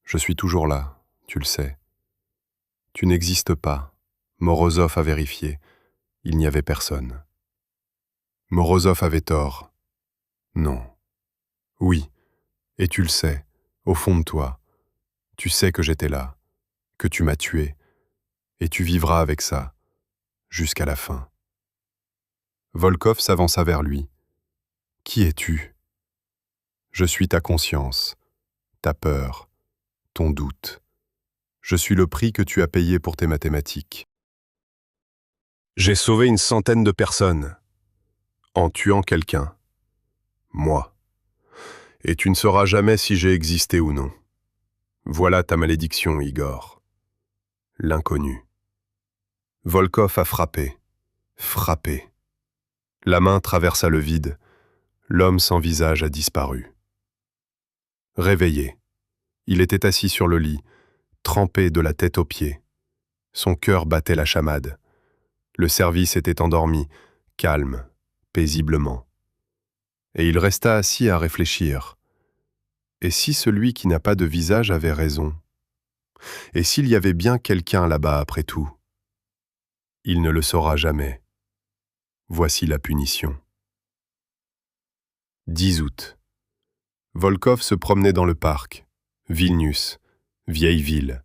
S1: Je suis toujours là, tu le sais. Tu n'existes pas. Morozov a vérifié. Il n'y avait personne. Morozov avait tort. Non. Oui, et tu le sais, au fond de toi. Tu sais que j'étais là, que tu m'as tué, et tu vivras avec ça, jusqu'à la fin. Volkov s'avança vers lui. Qui es-tu? Je suis ta conscience, ta peur, ton doute. Je suis le prix que tu as payé pour tes mathématiques. J'ai sauvé une centaine de personnes, en tuant quelqu'un. Moi. Et tu ne sauras jamais si j'ai existé ou non. Voilà ta malédiction, Igor. L'inconnu. Volkov a frappé. Frappé. La main traversa le vide. L'homme sans visage a disparu. Réveillé. Il était assis sur le lit, trempé de la tête aux pieds. Son cœur battait la chamade. Le service était endormi, calme, paisiblement. Et il resta assis à réfléchir. Et si celui qui n'a pas de visage avait raison? Et s'il y avait bien quelqu'un là-bas après tout? Il ne le saura jamais. Voici la punition. 10 août. Volkov se promenait dans le parc. Vilnius, vieille ville,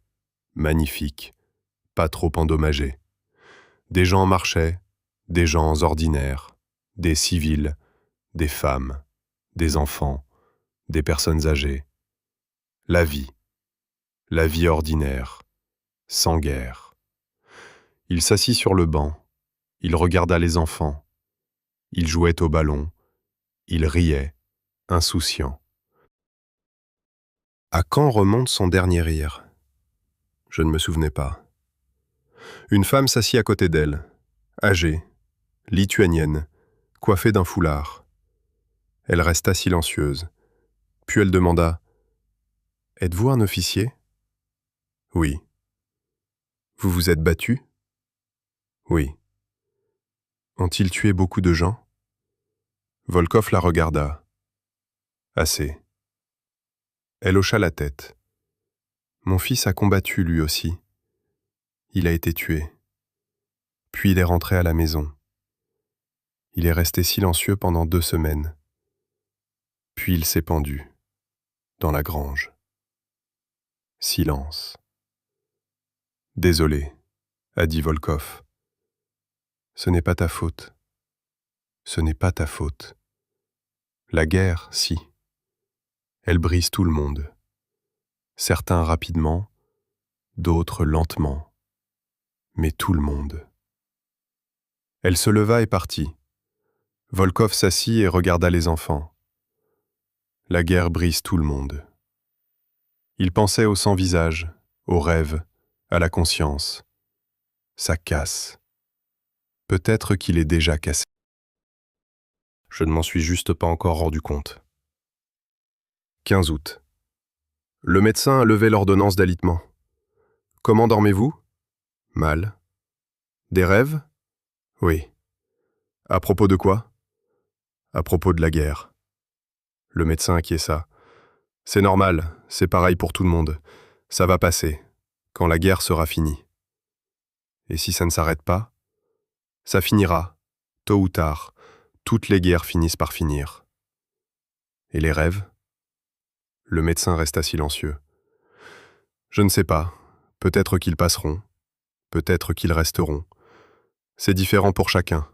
S1: magnifique, pas trop endommagée. Des gens marchaient, des gens ordinaires, des civils, des femmes, des enfants, des personnes âgées. La vie ordinaire, sans guerre. Il s'assit sur le banc, il regarda les enfants, il jouait au ballon, il riait, insouciant. À quand remonte son dernier rire? Je ne me souvenais pas. Une femme s'assit à côté d'elle, âgée, lituanienne, coiffée d'un foulard. Elle resta silencieuse, puis elle demanda « Êtes-vous un officier ?»« Oui. »« Vous vous êtes battu ?»« Oui. »« Ont-ils tué beaucoup de gens ?» Volkov la regarda. « Assez. » Elle hocha la tête. « Mon fils a combattu lui aussi. Il a été tué. Puis il est rentré à la maison. Il est resté silencieux pendant 2 semaines. Puis il s'est pendu, dans la grange. Silence. « Désolé, » a dit Volkov. « Ce n'est pas ta faute. Ce n'est pas ta faute. La guerre, si. Elle brise tout le monde. Certains rapidement, d'autres lentement. Mais tout le monde. » Elle se leva et partit. Volkov s'assit et regarda les enfants. La guerre brise tout le monde. Il pensait au sans-visage, au rêve, à la conscience. Ça casse. Peut-être qu'il est déjà cassé. Je ne m'en suis juste pas encore rendu compte. 15 août. Le médecin a levé l'ordonnance d'alitement. Comment dormez-vous? Mal. Des rêves? Oui. À propos de quoi? À propos de la guerre. Le médecin acquiesça. C'est normal, c'est pareil pour tout le monde. Ça va passer, quand la guerre sera finie. Et si ça ne s'arrête pas? Ça finira, tôt ou tard. Toutes les guerres finissent par finir. Et les rêves? Le médecin resta silencieux. Je ne sais pas. Peut-être qu'ils passeront. Peut-être qu'ils resteront. C'est différent pour chacun.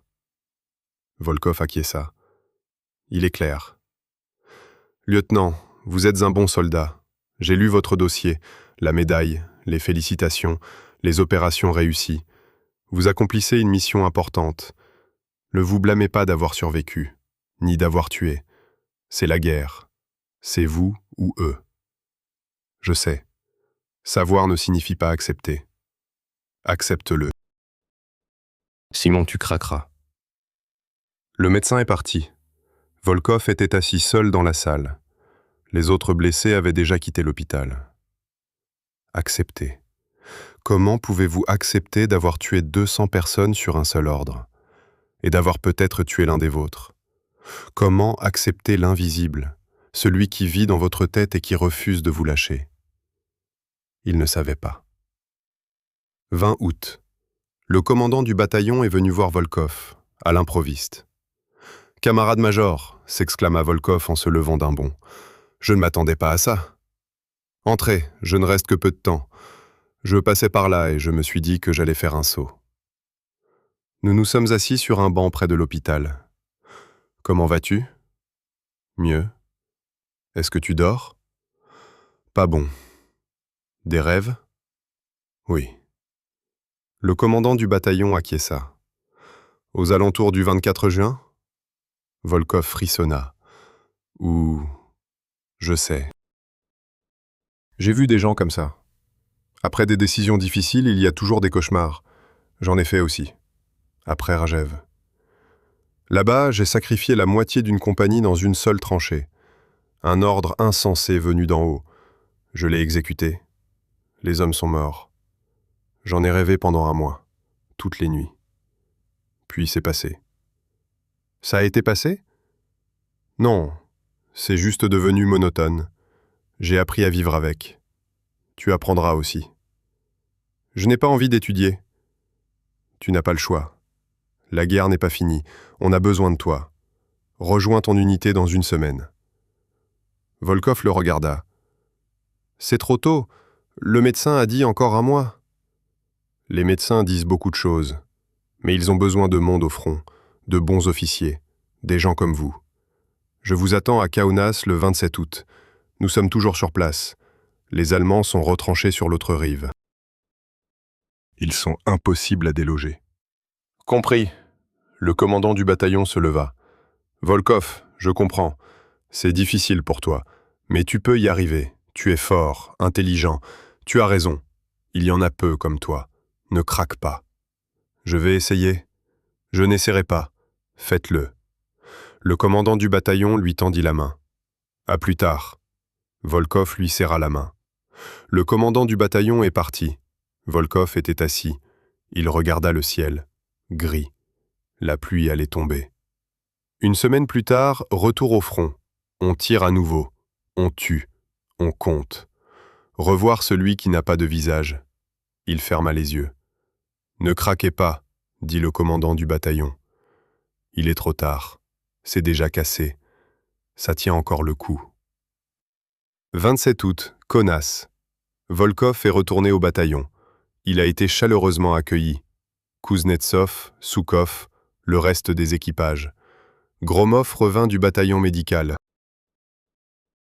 S1: Volkov acquiesça. Il est clair. Lieutenant, vous êtes un bon soldat. J'ai lu votre dossier, la médaille, les félicitations, les opérations réussies. Vous accomplissez une mission importante. Ne vous blâmez pas d'avoir survécu, ni d'avoir tué. C'est la guerre. C'est vous ou eux. Je sais. Savoir ne signifie pas accepter. Accepte-le. Sinon tu craqueras. Le médecin est parti. Volkov était assis seul dans la salle. Les autres blessés avaient déjà quitté l'hôpital. Accepter. Comment pouvez-vous accepter d'avoir tué 200 personnes sur un seul ordre et d'avoir peut-être tué l'un des vôtres? Comment accepter l'invisible, celui qui vit dans votre tête et qui refuse de vous lâcher? Il ne savait pas. 20 août. Le commandant du bataillon est venu voir Volkov, à l'improviste. Camarade-major, s'exclama Volkov en se levant d'un bond. Je ne m'attendais pas à ça. Entrez, je ne reste que peu de temps. Je passais par là et je me suis dit que j'allais faire un saut. Nous nous sommes assis sur un banc près de l'hôpital. Comment vas-tu? Mieux. Est-ce que tu dors? Pas bon. Des rêves? Oui. Le commandant du bataillon acquiesça. Aux alentours du 24 juin? Volkov frissonna. Ou... je sais. J'ai vu des gens comme ça. Après des décisions difficiles, il y a toujours des cauchemars. J'en ai fait aussi. Après Rajev. Là-bas, j'ai sacrifié la moitié d'une compagnie dans une seule tranchée. Un ordre insensé venu d'en haut. Je l'ai exécuté. Les hommes sont morts. J'en ai rêvé pendant un mois, toutes les nuits. Puis c'est passé. Ça a été passé? Non, c'est juste devenu monotone. J'ai appris à vivre avec. Tu apprendras aussi. Je n'ai pas envie d'étudier. Tu n'as pas le choix. La guerre n'est pas finie. On a besoin de toi. Rejoins ton unité dans une semaine. Volkov le regarda. C'est trop tôt. Le médecin a dit encore un mois. Les médecins disent beaucoup de choses, mais ils ont besoin de monde au front, de bons officiers, des gens comme vous. Je vous attends à Kaunas le 27 août. Nous sommes toujours sur place. Les Allemands sont retranchés sur l'autre rive. Ils sont impossibles à déloger. Compris. Le commandant du bataillon se leva. Volkov, je comprends. C'est difficile pour toi, mais tu peux y arriver. Tu es fort, intelligent. Tu as raison. Il y en a peu comme toi. Ne craque pas. Je vais essayer. Je n'essaierai pas. Faites-le. Le commandant du bataillon lui tendit la main. À plus tard. Volkov lui serra la main. Le commandant du bataillon est parti. Volkov était assis. Il regarda le ciel. Gris. La pluie allait tomber. Une semaine plus tard, retour au front. On tire à nouveau. On tue. On compte. Revoir celui qui n'a pas de visage. Il ferma les yeux. « Ne craquez pas, dit le commandant du bataillon. Il est trop tard. C'est déjà cassé. Ça tient encore le coup. 27 août, Kaunas. Volkov est retourné au bataillon. Il a été chaleureusement accueilli. Kuznetsov, Soukov, le reste des équipages. Gromov revint du bataillon médical.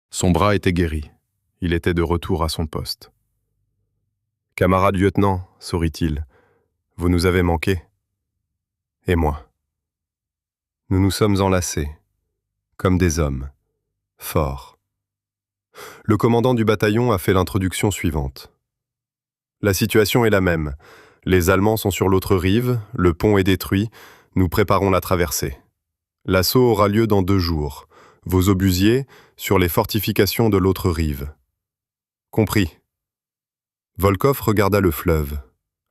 S1: Son bras était guéri. Il était de retour à son poste. « Camarade lieutenant, sourit-il, vous nous avez manqué. Et moi. Nous nous sommes enlacés, comme des hommes, forts. » Le commandant du bataillon a fait l'introduction suivante. La situation est la même. Les Allemands sont sur l'autre rive, le pont est détruit, nous préparons la traversée. L'assaut aura lieu dans 2 jours. Vos obusiers sur les fortifications de l'autre rive. Compris. Volkov regarda le fleuve,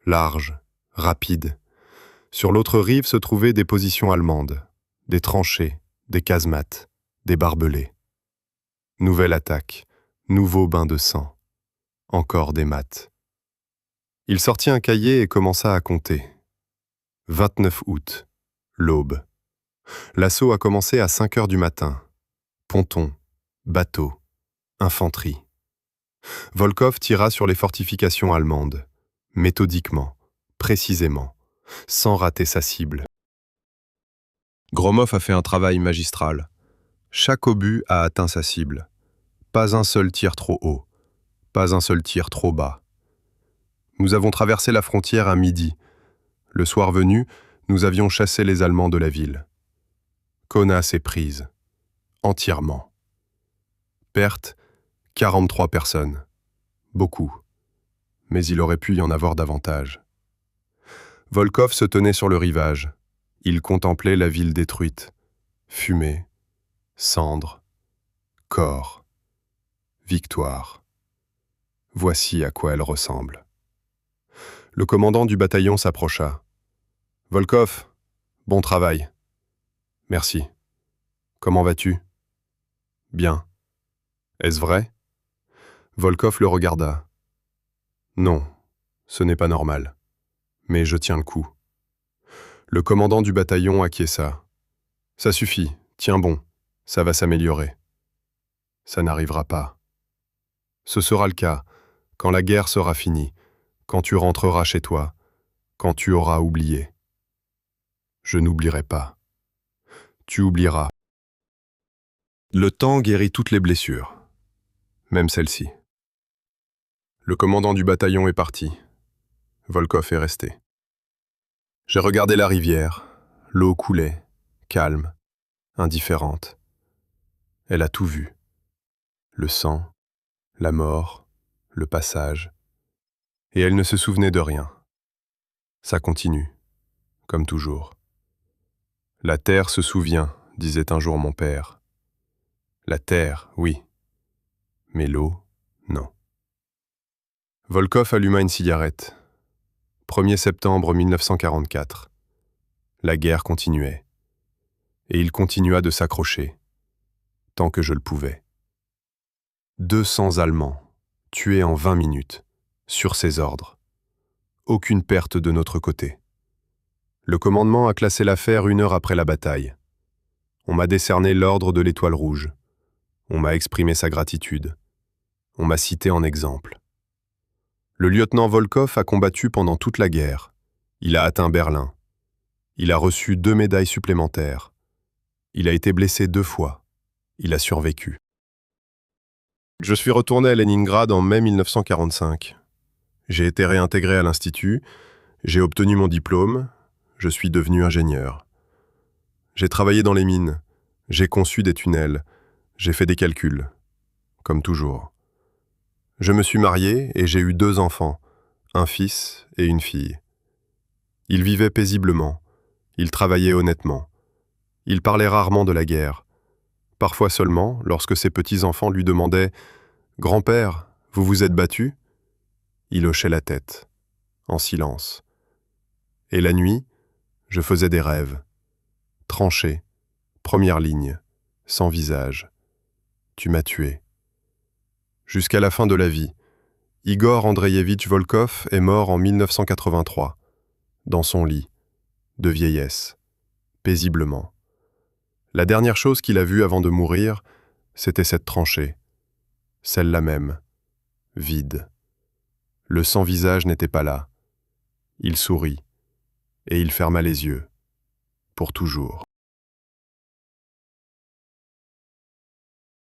S1: large, rapide. Sur l'autre rive se trouvaient des positions allemandes, des tranchées, des casemates, des barbelés. Nouvelle attaque, nouveau bain de sang, encore des maths. Il sortit un cahier et commença à compter. 29 août, l'aube. L'assaut a commencé à 5 heures du matin. Ponton, bateau, infanterie. Volkov tira sur les fortifications allemandes, méthodiquement, précisément, sans rater sa cible. Gromov a fait un travail magistral. Chaque obus a atteint sa cible. Pas un seul tir trop haut, pas un seul tir trop bas. Nous avons traversé la frontière à midi. Le soir venu, nous avions chassé les Allemands de la ville. Kaunas est prise, entièrement. Perte, 43 personnes. Beaucoup. Mais il aurait pu y en avoir davantage. Volkov se tenait sur le rivage. Il contemplait la ville détruite. Fumée, cendres, corps, victoire. Voici à quoi elle ressemble. Le commandant du bataillon s'approcha. « Volkov, bon travail. »« Merci. Comment vas-tu ?»« Bien. »« Est-ce vrai ?» Volkov le regarda. « Non, ce n'est pas normal. Mais je tiens le coup. » Le commandant du bataillon acquiesça. Ça suffit, tiens bon, ça va s'améliorer. Ça n'arrivera pas. Ce sera le cas quand la guerre sera finie, quand tu rentreras chez toi, quand tu auras oublié. Je n'oublierai pas. Tu oublieras. Le temps guérit toutes les blessures, même celle-ci. Le commandant du bataillon est parti. Volkov est resté. J'ai regardé la rivière. L'eau coulait, calme, indifférente. Elle a tout vu. Le sang, la mort, le passage. Et elle ne se souvenait de rien. Ça continue, comme toujours. La terre se souvient, disait un jour mon père. La terre, oui. Mais l'eau, non. Volkov alluma une cigarette. 1er septembre 1944. La guerre continuait. Et il continua de s'accrocher, tant que je le pouvais. 200 Allemands, tués en 20 minutes, sur ses ordres. Aucune perte de notre côté. Le commandement a classé l'affaire 1 heure après la bataille. On m'a décerné l'ordre de l'Étoile rouge. On m'a exprimé sa gratitude. On m'a cité en exemple. Le lieutenant Volkov a combattu pendant toute la guerre. Il a atteint Berlin. Il a reçu 2 médailles supplémentaires. Il a été blessé 2 fois. Il a survécu. Je suis retourné à Leningrad en mai 1945. J'ai été réintégré à l'Institut, j'ai obtenu mon diplôme, je suis devenu ingénieur. J'ai travaillé dans les mines, j'ai conçu des tunnels, j'ai fait des calculs, comme toujours. Je me suis marié et j'ai eu 2 enfants, un fils et une fille. Ils vivaient paisiblement, ils travaillaient honnêtement. Ils parlaient rarement de la guerre. Parfois seulement, lorsque ses petits-enfants lui demandaient « Grand-père, vous vous êtes battu ?» Il hochait la tête, en silence. Et la nuit, je faisais des rêves. Tranché, première ligne, sans visage. Tu m'as tué. Jusqu'à la fin de la vie, Igor Andreïevitch Volkov est mort en 1983, dans son lit, de vieillesse, paisiblement. La dernière chose qu'il a vue avant de mourir, c'était cette tranchée, celle-là même, vide. Le sans-visage n'était pas là. Il sourit, et il ferma les yeux, pour toujours.